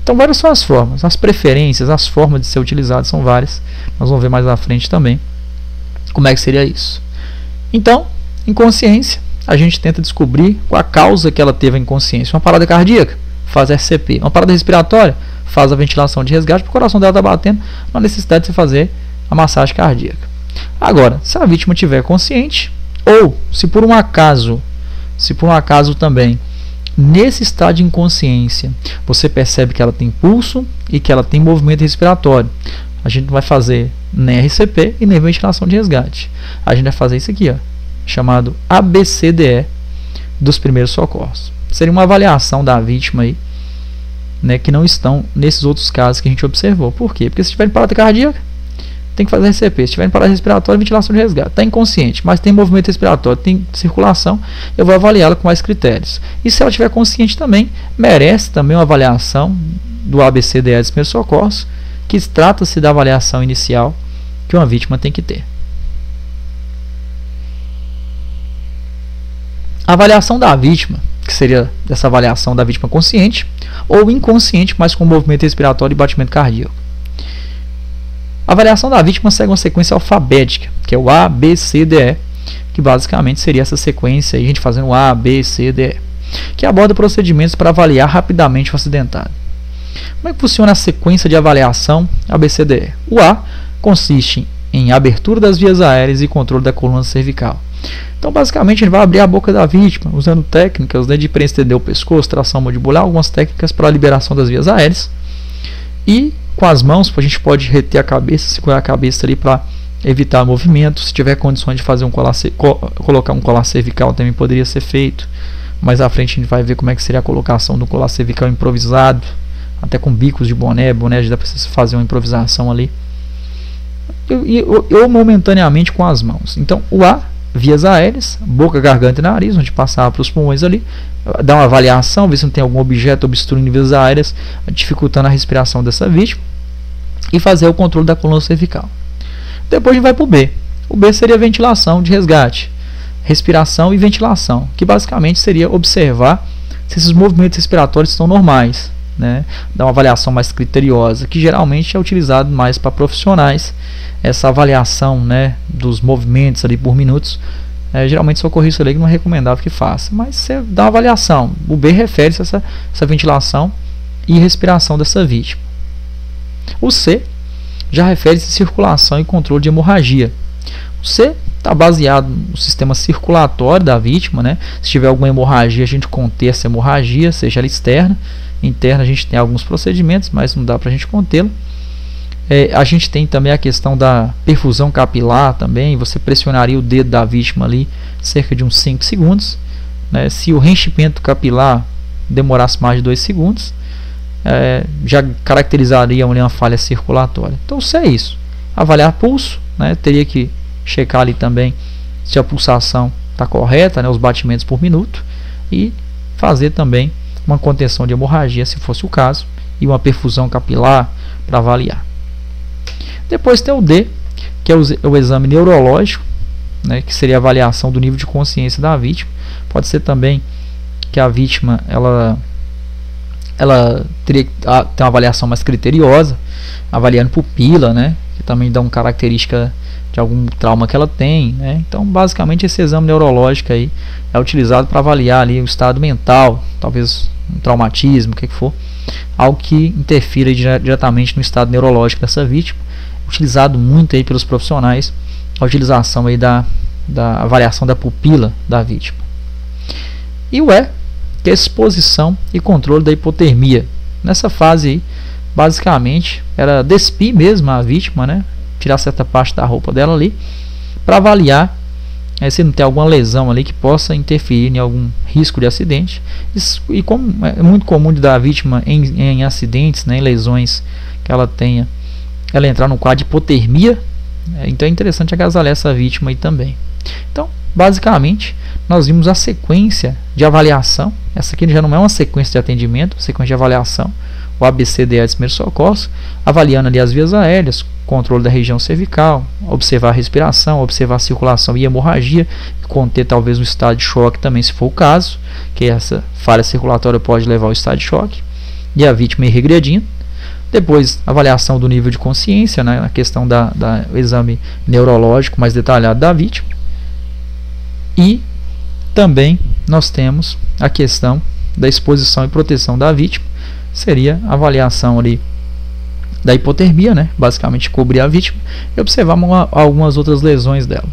Speaker 1: Então várias são as formas, as preferências, as formas de ser utilizado são várias, nós vamos ver mais à frente também como é que seria isso. Então, inconsciência, a gente tenta descobrir qual a causa que ela teve a inconsciência. Uma parada cardíaca, faz RCP. Uma parada respiratória, faz a ventilação de resgate, porque o coração dela está batendo, não há necessidade de você fazer a massagem cardíaca. Agora, se a vítima estiver consciente, ou se por um acaso também, nesse estado de inconsciência, você percebe que ela tem pulso e que ela tem movimento respiratório, a gente vai fazer nem RCP e nem ventilação de resgate. A gente vai fazer isso aqui, ó, chamado ABCDE dos primeiros socorros. Seria uma avaliação da vítima aí, né, que não estão nesses outros casos que a gente observou. Por quê? Porque se tiver em parada cardíaca, tem que fazer RCP. Se tiver em parada respiratória, ventilação de resgate. Está inconsciente, mas tem movimento respiratório, tem circulação, eu vou avaliá-la com mais critérios. E se ela estiver consciente também, merece também uma avaliação do ABCDE dos primeiros socorros, que trata-se da avaliação inicial que uma vítima tem que ter. A avaliação da vítima, que seria essa avaliação da vítima consciente ou inconsciente, mas com movimento respiratório e batimento cardíaco. A avaliação da vítima segue uma sequência alfabética, que é o A, B, C, D, E, que basicamente seria essa sequência aí, a gente fazendo A, B, C, D, E, que aborda procedimentos para avaliar rapidamente o acidentado. Como é que funciona a sequência de avaliação ABCDE? O A consiste em abertura das vias aéreas e controle da coluna cervical. Então, basicamente, a gente vai abrir a boca da vítima, usando técnicas, né, de prender o pescoço, tração mandibular, algumas técnicas para a liberação das vias aéreas. E com as mãos, a gente pode reter a cabeça, segurar a cabeça ali para evitar movimento. Se tiver condições de fazer colocar um colar cervical, também poderia ser feito. Mais à frente, a gente vai ver como é que seria a colocação do colar cervical improvisado, até com bicos de boné, dá para você fazer uma improvisação ali. Ou momentaneamente com as mãos. Então, o A, vias aéreas, boca, garganta e nariz, onde passar para os pulmões ali, dar uma avaliação, ver se não tem algum objeto obstruindo vias aéreas, dificultando a respiração dessa vítima, e fazer o controle da coluna cervical. Depois a gente vai para o B. O B seria ventilação de resgate, respiração e ventilação, que basicamente seria observar se esses movimentos respiratórios estão normais, né? Dar uma avaliação mais criteriosa, que geralmente é utilizado mais para profissionais. Essa avaliação, né, dos movimentos ali por minutos, geralmente socorrista leigo não é recomendável que faça, mas você dá uma avaliação. O B refere-se a essa ventilação e respiração dessa vítima. O C já refere-se a circulação e controle de hemorragia. O C está baseado no sistema circulatório da vítima, né? Se tiver alguma hemorragia, a gente conter essa hemorragia, seja ela externa, interna, a gente tem alguns procedimentos, mas não dá para a gente contê-la. A gente tem também a questão da perfusão capilar também. Você pressionaria o dedo da vítima ali cerca de uns 5 segundos, né? Se o reenchimento capilar demorasse mais de 2 segundos, já caracterizaria uma falha circulatória. Então, se é isso, avaliar pulso, né? Teria que checar ali também se a pulsação está correta, né? Os batimentos por minuto, e fazer também uma contenção de hemorragia, se fosse o caso, e uma perfusão capilar para avaliar. Depois tem o D, que é o exame neurológico, né, que seria a avaliação do nível de consciência da vítima. Pode ser também que a vítima ela teria que ter uma avaliação mais criteriosa, avaliando pupila, né, que também dá uma característica de algum trauma que ela tem, né. Então, basicamente, esse exame neurológico aí é utilizado para avaliar ali o estado mental, talvez um traumatismo, o que for, algo que interfira diretamente no estado neurológico dessa vítima. Utilizado muito aí pelos profissionais a utilização aí da avaliação da pupila da vítima. E o E, que é exposição e controle da hipotermia. Nessa fase aí, basicamente, era despir mesmo a vítima, né? Tirar certa parte da roupa dela ali, para avaliar se não tem alguma lesão ali que possa interferir em algum risco de acidente. E como é muito comum de dar a vítima em acidentes, né, em lesões que ela tenha, ela entrar no quadro de hipotermia, Então é interessante agasalhar essa vítima aí também. Então, basicamente, nós vimos a sequência de avaliação. Essa aqui já não é uma sequência de atendimento, sequência de avaliação. O ABCDE dos primeiros socorros, avaliando ali as vias aéreas, controle da região cervical, observar a respiração, observar a circulação e hemorragia, conter talvez um estado de choque também, se for o caso, que essa falha circulatória pode levar ao estado de choque, e a vítima ir regredindo. Depois, avaliação do nível de consciência, né, a questão do exame neurológico mais detalhado da vítima. E também nós temos a questão da exposição e proteção da vítima, seria a avaliação ali da hipotermia, né, basicamente cobrir a vítima e observar algumas outras lesões dela.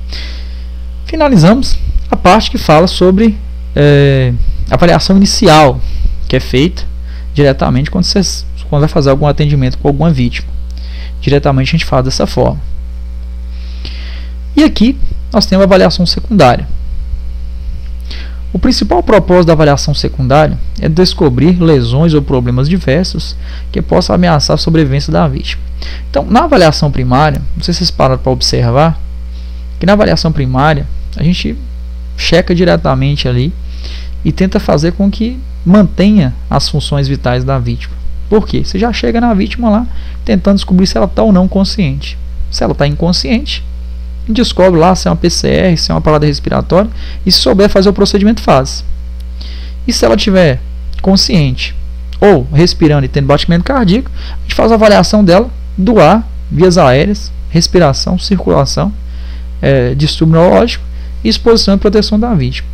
Speaker 1: Finalizamos a parte que fala sobre avaliação inicial, que é feita diretamente quando vai fazer algum atendimento com alguma vítima. Diretamente a gente faz dessa forma. E aqui nós temos a avaliação secundária. O principal propósito da avaliação secundária é descobrir lesões ou problemas diversos que possam ameaçar a sobrevivência da vítima. Então, na avaliação primária, não sei se vocês pararam para observar, que na avaliação primária a gente checa diretamente ali e tenta fazer com que mantenha as funções vitais da vítima. Por quê? Você já chega na vítima lá tentando descobrir se ela está ou não consciente. Se ela está inconsciente, descobre lá se é uma PCR, se é uma parada respiratória, e se souber fazer o procedimento, faz. E se ela estiver consciente ou respirando e tendo batimento cardíaco, a gente faz a avaliação dela do ar, vias aéreas, respiração, circulação, distúrbio neurológico e exposição e proteção da vítima.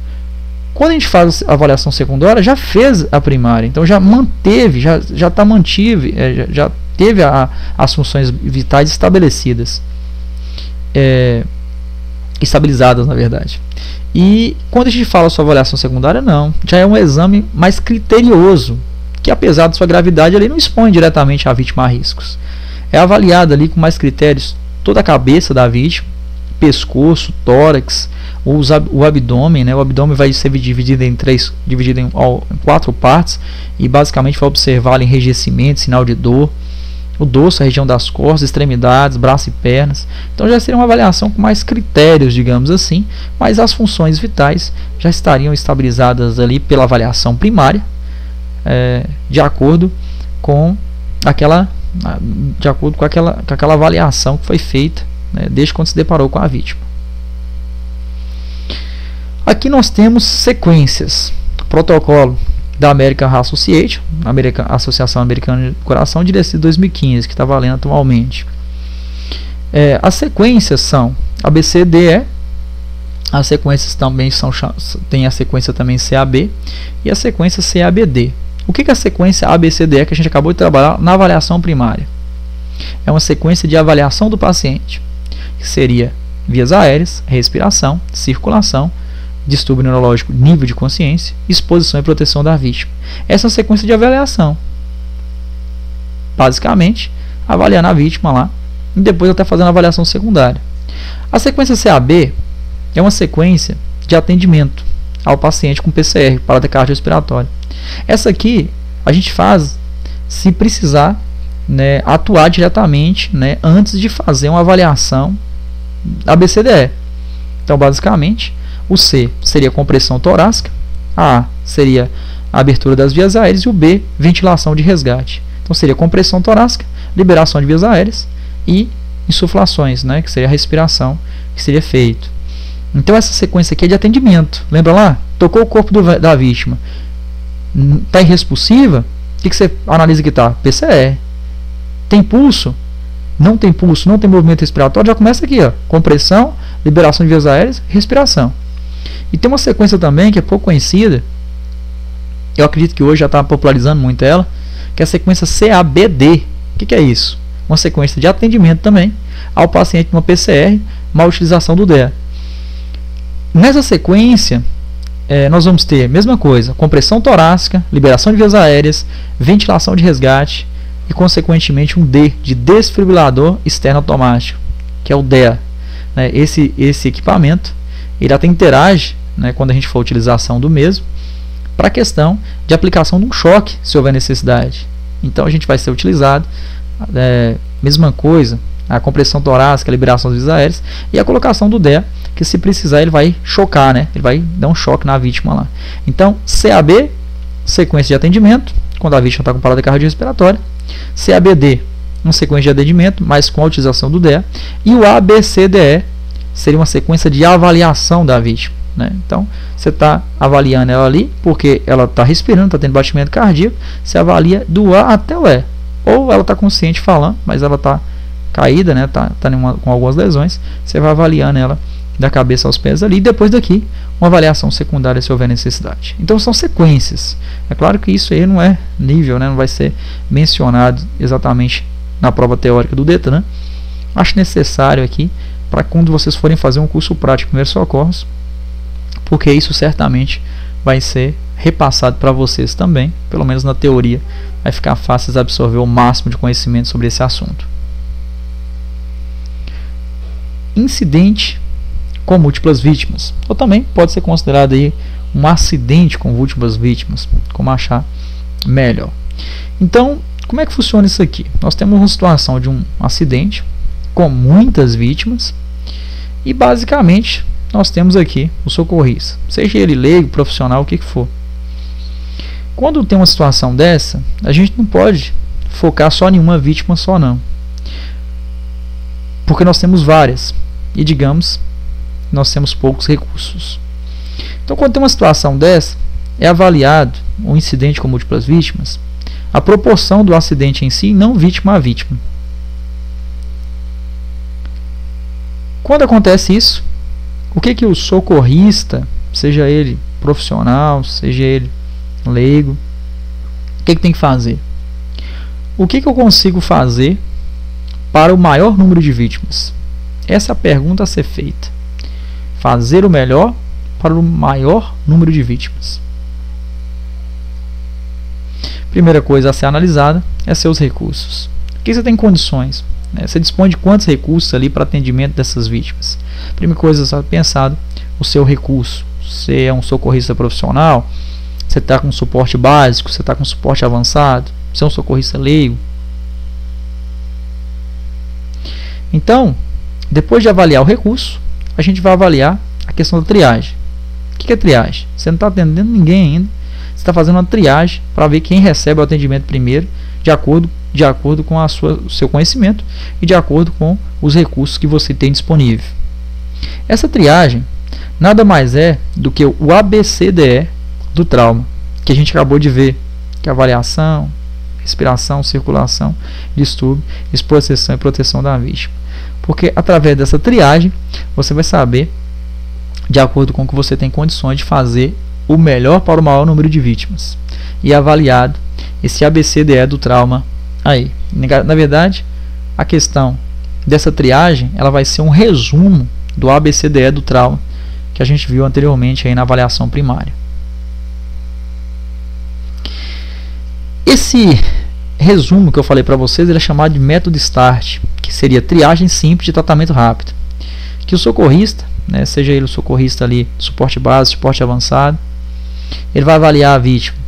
Speaker 1: Quando a gente faz a avaliação secundária, já fez a primária, então já manteve, já está mantive, já teve as funções vitais estabelecidas. Estabilizadas, na verdade. E quando a gente fala sobre avaliação secundária, não, já é um exame mais criterioso, que apesar de sua gravidade, ele não expõe diretamente a vítima a riscos. É avaliada ali com mais critérios toda a cabeça da vítima, pescoço, tórax, o abdômen, né? O abdômen vai ser dividido em 4 partes e basicamente vai observar ali enrijecimento, sinal de dor, o dorso, a região das costas, extremidades, braços e pernas. Então já seria uma avaliação com mais critérios, digamos assim, mas as funções vitais já estariam estabilizadas ali pela avaliação primária, de acordo com aquela avaliação que foi feita, né, desde quando se deparou com a vítima. Aqui nós temos sequências. Protocolo da American Heart Association, Associação Americana de Coração, de 2015, que está valendo atualmente. As sequências são ABCDE, as sequências também tem a sequência também CAB e a sequência CABD. O que é a sequência ABCDE que a gente acabou de trabalhar na avaliação primária? É uma sequência de avaliação do paciente, que seria vias aéreas, respiração, circulação, distúrbio neurológico, nível de consciência, exposição e proteção da vítima. Essa é a sequência de avaliação. Basicamente, avaliando a vítima lá e depois até fazendo a avaliação secundária. A sequência CAB é uma sequência de atendimento ao paciente com PCR, parada cardiorrespiratória. Essa aqui a gente faz se precisar, né, atuar diretamente, né, antes de fazer uma avaliação ABCDE. Então, basicamente, o C seria compressão torácica, a A seria a abertura das vias aéreas e o B, ventilação de resgate. Então seria compressão torácica, liberação de vias aéreas e insuflações, né, que seria a respiração que seria feito. Então essa sequência aqui é de atendimento. Lembra lá? Tocou o corpo da vítima. Está irrespulsiva? O que você analisa que está? PCR. Tem pulso? Não tem pulso, não tem movimento respiratório, já começa aqui, ó, compressão, liberação de vias aéreas, respiração. E tem uma sequência também que é pouco conhecida, eu acredito que hoje já está popularizando muito ela, que é a sequência CABD. O que é isso? Uma sequência de atendimento também ao paciente com uma PCR, uma utilização do DEA. Nessa sequência, nós vamos ter a mesma coisa, compressão torácica, liberação de vias aéreas, ventilação de resgate e, consequentemente, um D de desfibrilador externo automático, que é o DEA. Né? Esse equipamento ele até interage, né, quando a gente for a utilização do mesmo, para a questão de aplicação de um choque, se houver necessidade. Então a gente vai ser utilizado mesma coisa, a compressão torácica, a liberação das vias aéreas e a colocação do DEA, que se precisar ele vai chocar, né? Ele vai dar um choque na vítima lá. Então, CAB, sequência de atendimento, quando a vítima está com parada cardiorrespiratória. CABD, uma sequência de atendimento, mas com a utilização do DEA. E o ABCDE seria uma sequência de avaliação da vítima, né? Então, você está avaliando ela ali, porque ela está respirando, está tendo batimento cardíaco, você avalia do A até o E. Ou ela está consciente falando, mas ela está caída, né? Tá com algumas lesões, você vai avaliando ela da cabeça aos pés ali, e depois daqui uma avaliação secundária se houver necessidade. Então são sequências. É claro que isso aí não é nível, né? Não vai ser mencionado exatamente na prova teórica do DETRAN. Acho necessário aqui para quando vocês forem fazer um curso prático de primeiros socorros, porque isso certamente vai ser repassado para vocês também, pelo menos na teoria, vai ficar fácil de absorver o máximo de conhecimento sobre esse assunto. Incidente com múltiplas vítimas, ou também pode ser considerado aí um acidente com múltiplas vítimas, como achar melhor. Então, como é que funciona isso aqui? Nós temos uma situação de um acidente com muitas vítimas e basicamente nós temos aqui o socorrista, seja ele leigo, profissional, o que for. Quando tem uma situação dessa, a gente não pode focar só em uma vítima só não, porque nós temos várias e digamos nós temos poucos recursos. Então, quando tem uma situação dessa, é avaliado um incidente com múltiplas vítimas, a proporção do acidente em si, não vítima a vítima. Quando acontece isso, o que o socorrista, seja ele profissional, seja ele leigo, o que tem que fazer? O que eu consigo fazer para o maior número de vítimas? Essa é a pergunta a ser feita. Fazer o melhor para o maior número de vítimas. Primeira coisa a ser analisada é seus recursos. O que você tem condições? Você dispõe de quantos recursos ali para atendimento dessas vítimas? Primeira coisa a ser pensado, o seu recurso. Você é um socorrista profissional? Você está com suporte básico? Você está com suporte avançado? Você é um socorrista leigo? Então, depois de avaliar o recurso, a gente vai avaliar a questão da triagem. O que é triagem? Você não está atendendo ninguém ainda. Você está fazendo uma triagem para ver quem recebe o atendimento primeiro, de acordo com o seu conhecimento e de acordo com os recursos que você tem disponível. Essa triagem nada mais é do que o ABCDE do trauma, que a gente acabou de ver, que é avaliação, respiração, circulação, distúrbio, exposição e proteção da vítima. Porque através dessa triagem você vai saber, de acordo com o que você tem condições de fazer o melhor para o maior número de vítimas. E avaliado esse ABCDE do trauma aí. Na verdade, a questão dessa triagem, ela vai ser um resumo do ABCDE do trauma que a gente viu anteriormente aí na avaliação primária. Esse resumo que eu falei para vocês, ele é chamado de método START, que seria triagem simples de tratamento rápido. Que o socorrista, né, seja ele o socorrista ali, suporte básico, suporte avançado, ele vai avaliar a vítima.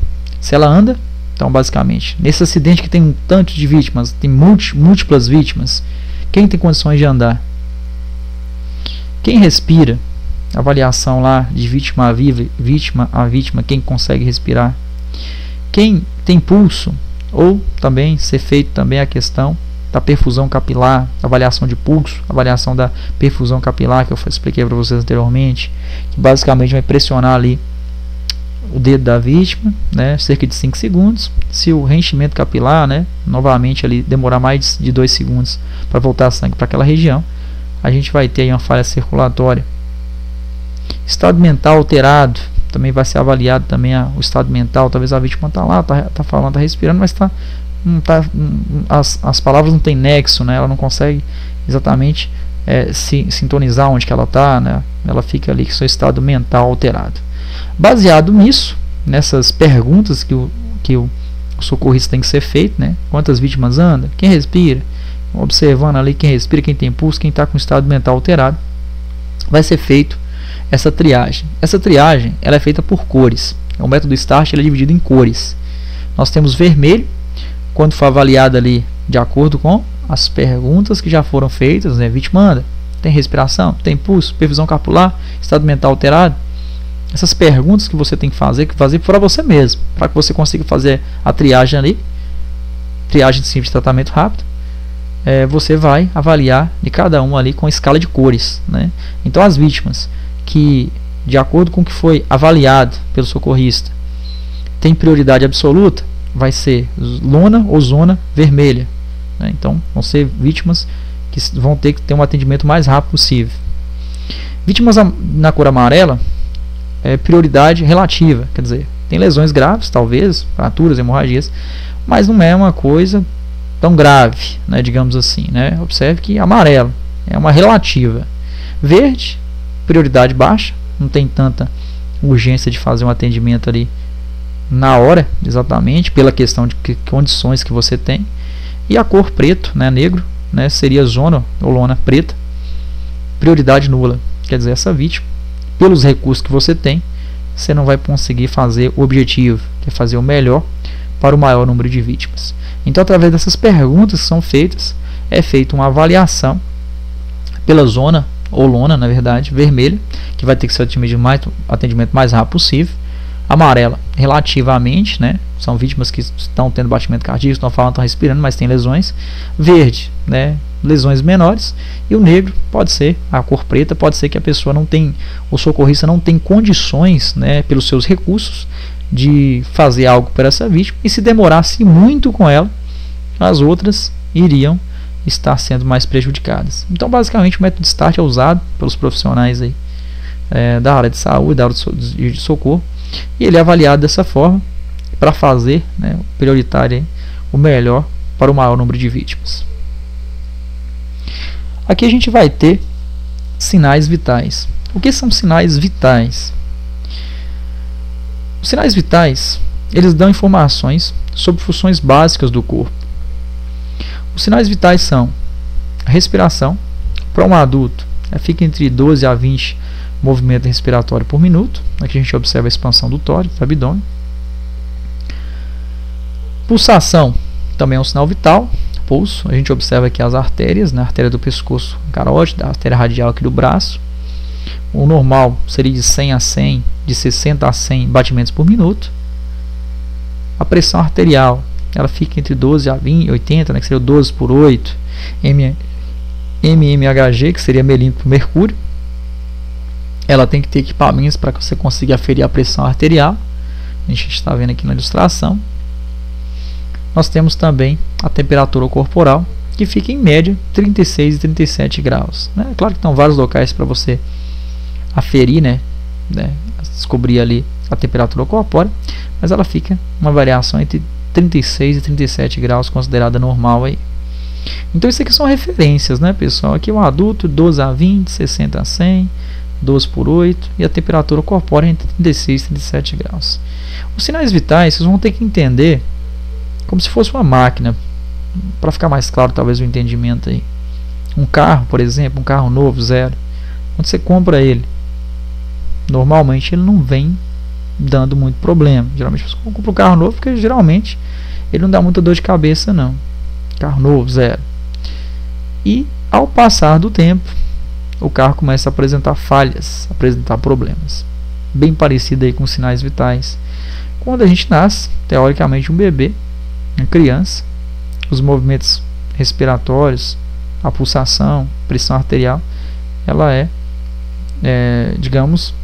Speaker 1: Se ela anda, então basicamente, nesse acidente que tem um tanto de vítimas, tem múltiplas vítimas, quem tem condições de andar? Quem respira? Avaliação lá de vítima a vítima, quem consegue respirar? Quem tem pulso? Ou também ser feito também a questão da perfusão capilar, avaliação de pulso, avaliação da perfusão capilar que eu expliquei para vocês anteriormente, que basicamente vai pressionar ali o dedo da vítima, né, cerca de 5 segundos. Se o reenchimento capilar, né, novamente ali demorar mais de 2 segundos para voltar sangue para aquela região, a gente vai ter aí uma falha circulatória. Estado mental alterado, também vai ser avaliado também o estado mental. Talvez a vítima está lá, tá falando, está respirando, mas as palavras não têm nexo, né? Ela não consegue exatamente se sintonizar onde que ela está, né? Ela fica ali com seu estado mental alterado. Baseado nisso, nessas perguntas que o socorrista tem que ser feito, né? Quantas vítimas anda? Quem respira? Observando ali quem respira, quem tem pulso, quem está com estado mental alterado, vai ser feito essa triagem. Essa triagem ela é feita por cores. O método START ele é dividido em cores. Nós temos vermelho, quando for avaliado ali de acordo com as perguntas que já foram feitas, né? Vítima anda, tem respiração, tem pulso, perfusão capular, estado mental alterado. Essas perguntas que você tem que fazer para você mesmo, para que você consiga fazer a triagem ali, triagem simples de tratamento rápido. Você vai avaliar de cada um ali com escala de cores, né? Então as vítimas que, de acordo com o que foi avaliado pelo socorrista, tem prioridade absoluta, vai ser lona ou zona vermelha, né? Então vão ser vítimas que vão ter que ter um atendimento mais rápido possível. Vítimas na cor amarela é prioridade relativa, quer dizer, tem lesões graves, talvez, fraturas, hemorragias, mas não é uma coisa tão grave, né, digamos assim, né? Observe que amarelo é uma relativa. Verde, prioridade baixa, não tem tanta urgência de fazer um atendimento ali na hora, exatamente, pela questão de condições que você tem. E a cor preto, né, negro, né, seria zona ou lona preta, prioridade nula. Quer dizer, essa vítima, pelos recursos que você tem, você não vai conseguir fazer o objetivo, que é fazer o melhor para o maior número de vítimas. Então, através dessas perguntas que são feitas, é feita uma avaliação pela zona, ou lona, na verdade, vermelha, que vai ter que ser atendimento mais rápido possível. Amarela, relativamente, né? São vítimas que estão tendo batimento cardíaco, estão falando, estão respirando, mas tem lesões. Verde, né? Lesões menores. E o negro pode ser a cor preta, pode ser que a pessoa não tem, o socorrista não tem condições, né, pelos seus recursos, de fazer algo para essa vítima, e se demorasse muito com ela, as outras iriam estar sendo mais prejudicadas. Então, basicamente, o método de START é usado pelos profissionais aí, da área de saúde, da área de socorro, e ele é avaliado dessa forma para fazer, né, prioritário, o melhor para o maior número de vítimas. Aqui a gente vai ter sinais vitais. O que são sinais vitais? Os sinais vitais, eles dão informações sobre funções básicas do corpo. Os sinais vitais são a respiração. Para um adulto, fica entre 12 a 20 movimentos respiratórios por minuto. Aqui a gente observa a expansão do tórax, do abdômen. Pulsação também é um sinal vital. Pulso, a gente observa aqui as artérias, né? A artéria do pescoço carótida, a artéria radial aqui do braço. O normal seria de 100 a 100, de 60 a 100 batimentos por minuto. A pressão arterial, ela fica entre 12 a 20, 80, né, que seria o 12 por 8, mmHg, que seria milímetro por mercúrio. Ela tem que ter equipamentos para que você consiga aferir a pressão arterial. A gente está vendo aqui na ilustração. Nós temos também a temperatura corporal, que fica em média 36 e 37 graus. Né? Claro que estão vários locais para você aferir, né, descobrir ali a temperatura corpórea, mas ela fica uma variação entre 36 e 37 graus, considerada normal aí. Então isso aqui são referências, né, pessoal? Aqui um adulto, 12 a 20, 60 a 100, 12 por 8, e a temperatura corpórea entre 36 e 37 graus. Os sinais vitais, vocês vão ter que entender como se fosse uma máquina, para ficar mais claro talvez o entendimento aí. Um carro, por exemplo, um carro novo, zero, quando você compra ele, normalmente ele não vem dando muito problema. Geralmente você compra um carro novo porque geralmente ele não dá muita dor de cabeça não. Carro novo, zero. E ao passar do tempo, o carro começa a apresentar falhas, a apresentar problemas. Bem parecido aí com os sinais vitais. Quando a gente nasce, teoricamente um bebê, uma criança, os movimentos respiratórios, a pulsação, pressão arterial, ela digamos,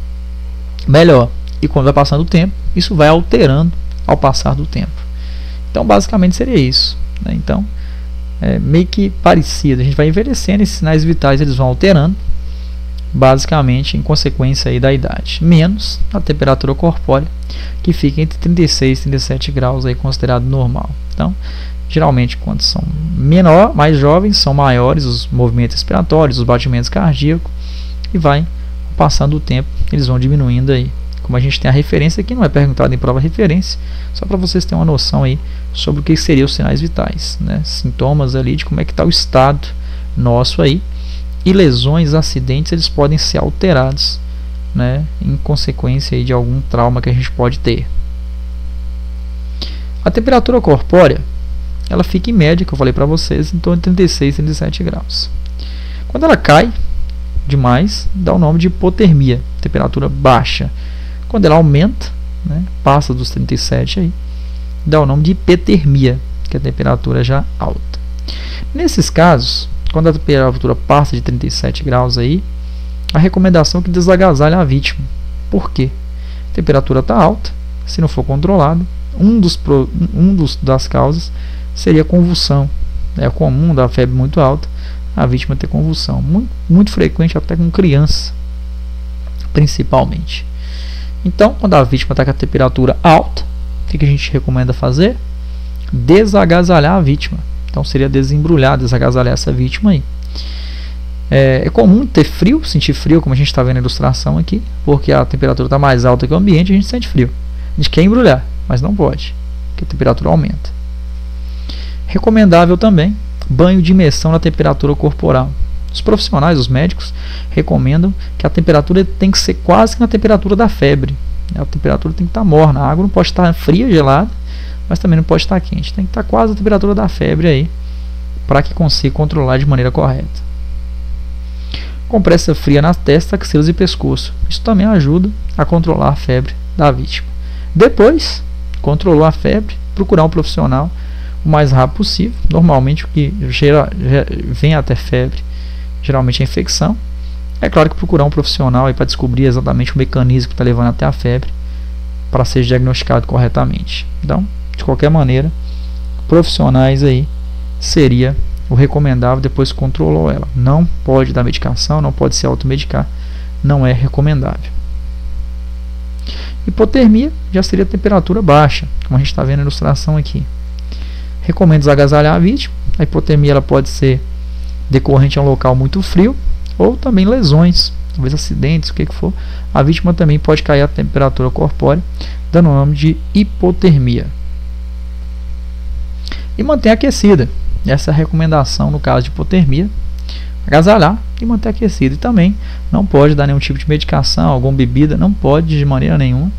Speaker 1: melhor. E quando vai passando o tempo, isso vai alterando ao passar do tempo. Então, basicamente seria isso, né? Então, meio que parecido. A gente vai envelhecendo, esses sinais vitais eles vão alterando, basicamente em consequência aí da idade. Menos a temperatura corpórea, que fica entre 36 e 37 graus, aí considerado normal. Então, geralmente, quando são mais jovens, são maiores os movimentos respiratórios, os batimentos cardíacos, e vai passando o tempo, eles vão diminuindo aí. Como a gente tem a referência aqui, não é perguntado em prova referência, só para vocês terem uma noção aí sobre o que seriam os sinais vitais, né? Sintomas ali de como é que está o estado nosso aí. E lesões, acidentes, eles podem ser alterados, né, em consequência aí de algum trauma que a gente pode ter. A temperatura corpórea, ela fica em média, que eu falei para vocês, em torno de 36, 37 graus. Quando ela cai demais, dá o nome de hipotermia, temperatura baixa. Quando ela aumenta, né, passa dos 37 aí, dá o nome de hipertermia, que é a temperatura já alta. Nesses casos, quando a temperatura passa de 37 graus aí, a recomendação é que desagasalhe a vítima. Por quê? A temperatura está alta, se não for controlado, das causas seria convulsão. É comum da febre muito alta a vítima ter convulsão, muito frequente até com criança, principalmente. Então, quando a vítima está com a temperatura alta, o que a gente recomenda fazer? Desagasalhar a vítima. Então seria desembrulhar, desagasalhar essa vítima aí. É comum ter frio, sentir frio, como a gente está vendo na ilustração aqui, porque a temperatura está mais alta que o ambiente, a gente sente frio. A gente quer embrulhar, mas não pode, porque a temperatura aumenta. Recomendável também banho de imersão na temperatura corporal. Os profissionais, os médicos, recomendam que a temperatura tem que ser quase que na temperatura da febre. A temperatura tem que estar morna, a água não pode estar fria, gelada, mas também não pode estar quente. Tem que estar quase a temperatura da febre aí, para que consiga controlar de maneira correta. Compressa fria na testa, axilas e pescoço. Isso também ajuda a controlar a febre da vítima. Depois, controlou a febre, procurar um profissional o mais rápido possível. Normalmente o que vem até febre, geralmente é infecção. É claro que procurar um profissional para descobrir exatamente o mecanismo que está levando até a febre, para ser diagnosticado corretamente. Então, de qualquer maneira, profissionais aí seria o recomendável. Depois controlou ela. Não pode dar medicação, não pode se automedicar, não é recomendável. Hipotermia já seria temperatura baixa, como a gente está vendo na ilustração aqui. Recomendo desagasalhar a vítima. A hipotermia ela pode ser decorrente a um local muito frio, ou também lesões, talvez acidentes, o que for. A vítima também pode cair a temperatura corpórea, dando o nome de hipotermia. E manter aquecida. Essa é a recomendação no caso de hipotermia. Agasalhar e manter aquecida. E também não pode dar nenhum tipo de medicação, alguma bebida, não pode de maneira nenhuma.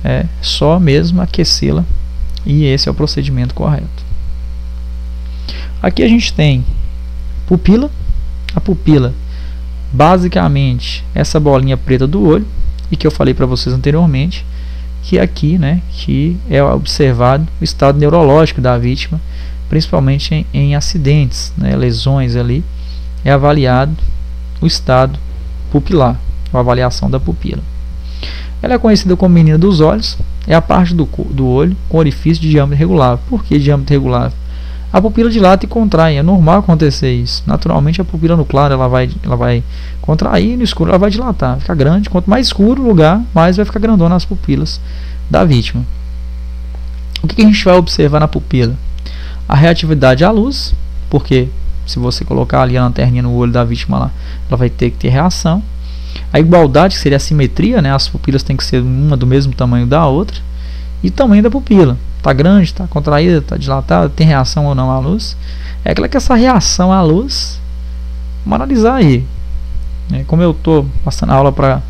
Speaker 1: É só mesmo aquecê-la. E esse é o procedimento correto. Aqui a gente tem pupila. A pupila, basicamente, essa bolinha preta do olho, e que eu falei para vocês anteriormente, que aqui, né, que é observado o estado neurológico da vítima, principalmente em acidentes, né, lesões ali, é avaliado o estado pupilar, a avaliação da pupila. Ela é conhecida como menina dos olhos, é a parte do olho com orifício de diâmetro regular. Por que diâmetro regular? A pupila dilata e contrai, é normal acontecer isso. Naturalmente a pupila no claro ela vai contrair e no escuro ela vai dilatar, fica grande. Quanto mais escuro o lugar, mais vai ficar grandona as pupilas da vítima. O que a gente vai observar na pupila? A reatividade à luz, porque se você colocar ali a lanterninha no olho da vítima lá, ela vai ter que ter reação. A igualdade, que seria a simetria, né? As pupilas têm que ser uma do mesmo tamanho da outra. E tamanho da pupila. Está grande, está contraída, está dilatada, tem reação ou não à luz. É aquela que essa reação à luz, vamos analisar aí. Como eu estou passando a aula para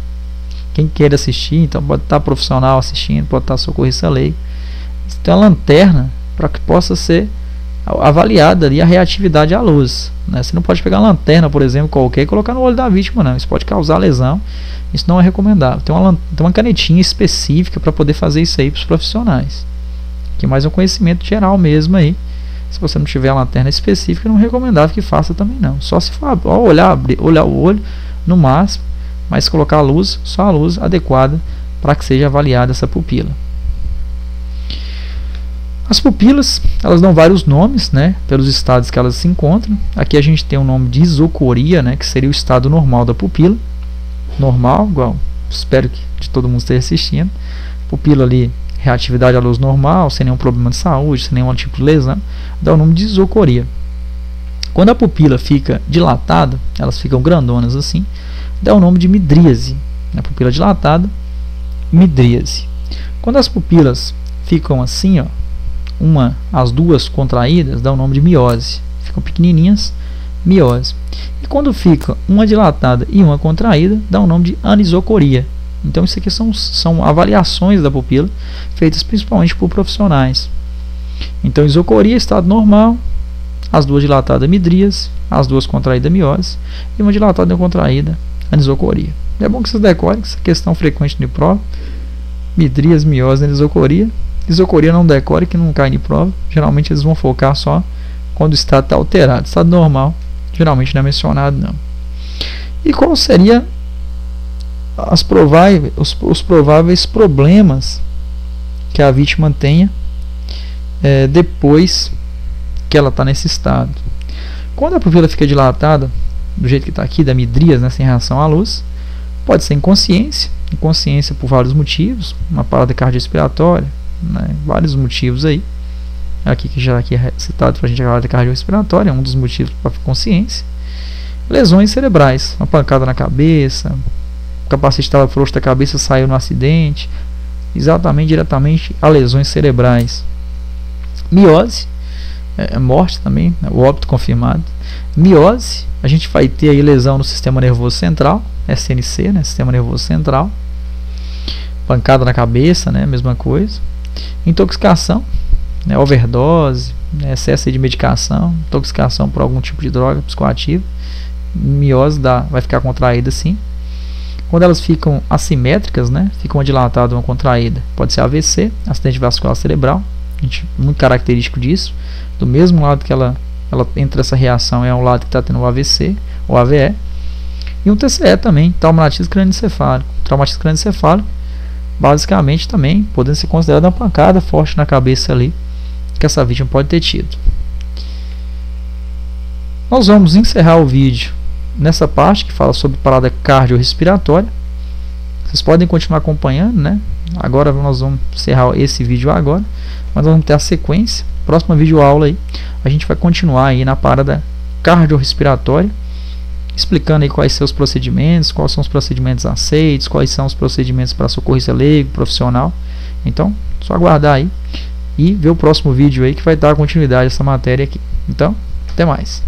Speaker 1: quem queira assistir, então pode estar profissional assistindo, pode estar socorrista leigo. Tem uma lanterna para que possa ser avaliada ali a reatividade à luz, né? Você não pode pegar uma lanterna, por exemplo, qualquer e colocar no olho da vítima, não. Isso pode causar lesão, isso não é recomendável. Tem uma canetinha específica para poder fazer isso aí para os profissionais, que é mais um conhecimento geral mesmo aí. Se você não tiver a lanterna específica, não é recomendável que faça também não. Só se for olhar o olho no máximo, mas colocar a luz, só a luz adequada para que seja avaliada essa pupila. As pupilas, elas dão vários nomes, né, pelos estados que elas se encontram. Aqui a gente tem o nome de isocoria, né, que seria o estado normal da pupila. Normal, igual, espero que de todo mundo esteja assistindo. Pupila ali, reatividade à luz normal, sem nenhum problema de saúde, sem nenhum tipo de lesão, dá o nome de isocoria. Quando a pupila fica dilatada, elas ficam grandonas assim, dá o nome de midríase. A pupila dilatada, midríase. Quando as pupilas ficam assim, ó, as duas contraídas, dá o nome de miose. Ficam pequenininhas, miose. E quando fica uma dilatada e uma contraída, dá o nome de anisocoria. Então isso aqui são avaliações da pupila, feitas principalmente por profissionais. Então, isocoria, estado normal, as duas dilatadas midríase, as duas contraídas miose e uma dilatada e contraída anisocoria. É bom que vocês decorem, que essa questão frequente de prova. Midríase, miose, anisocoria. Isocoria não decore, que não cai em prova. Geralmente eles vão focar só quando o estado está alterado. Estado normal, geralmente não é mencionado não. E qual seria os prováveis problemas que a vítima tenha depois que ela está nesse estado? Quando a pupila fica dilatada, do jeito que está aqui, da midríase, né, sem reação à luz, pode ser inconsciência por vários motivos, uma parada cardiorrespiratória, né, vários motivos aí. Aqui que já aqui é citado para a gente a parada cardiorrespiratória, é um dos motivos para a consciência. Lesões cerebrais, uma pancada na cabeça, o capacete estava frouxo da cabeça, saiu no acidente, diretamente a lesões cerebrais. Miose, morte também, né, o óbito confirmado. Miose, a gente vai ter aí lesão no sistema nervoso central, SNC, né, sistema nervoso central. Pancada na cabeça, né, mesma coisa. Intoxicação, né, overdose, né, excesso de medicação, intoxicação por algum tipo de droga psicoativa. Miose vai ficar contraída sim. Quando elas ficam assimétricas, né, fica uma dilatada e uma contraída, pode ser AVC, acidente vascular cerebral, muito característico disso. Do mesmo lado que ela entra essa reação é o lado que está tendo o AVC ou AVE. E um TCE também, traumatismo crânioencefálico. Traumatismo crânioencefálico, basicamente também podendo ser considerado uma pancada forte na cabeça ali que essa vítima pode ter tido. Nós vamos encerrar o vídeo nessa parte que fala sobre parada cardiorrespiratória. Vocês podem continuar acompanhando, né? Agora nós vamos encerrar esse vídeo agora, mas nós vamos ter a sequência. Próxima videoaula aí, a gente vai continuar aí na parada cardiorrespiratória, explicando aí quais são os procedimentos, quais são os procedimentos aceitos, quais são os procedimentos para socorrista leigo, profissional. Então, só aguardar aí e ver o próximo vídeo aí que vai dar continuidade a essa matéria aqui. Então, até mais.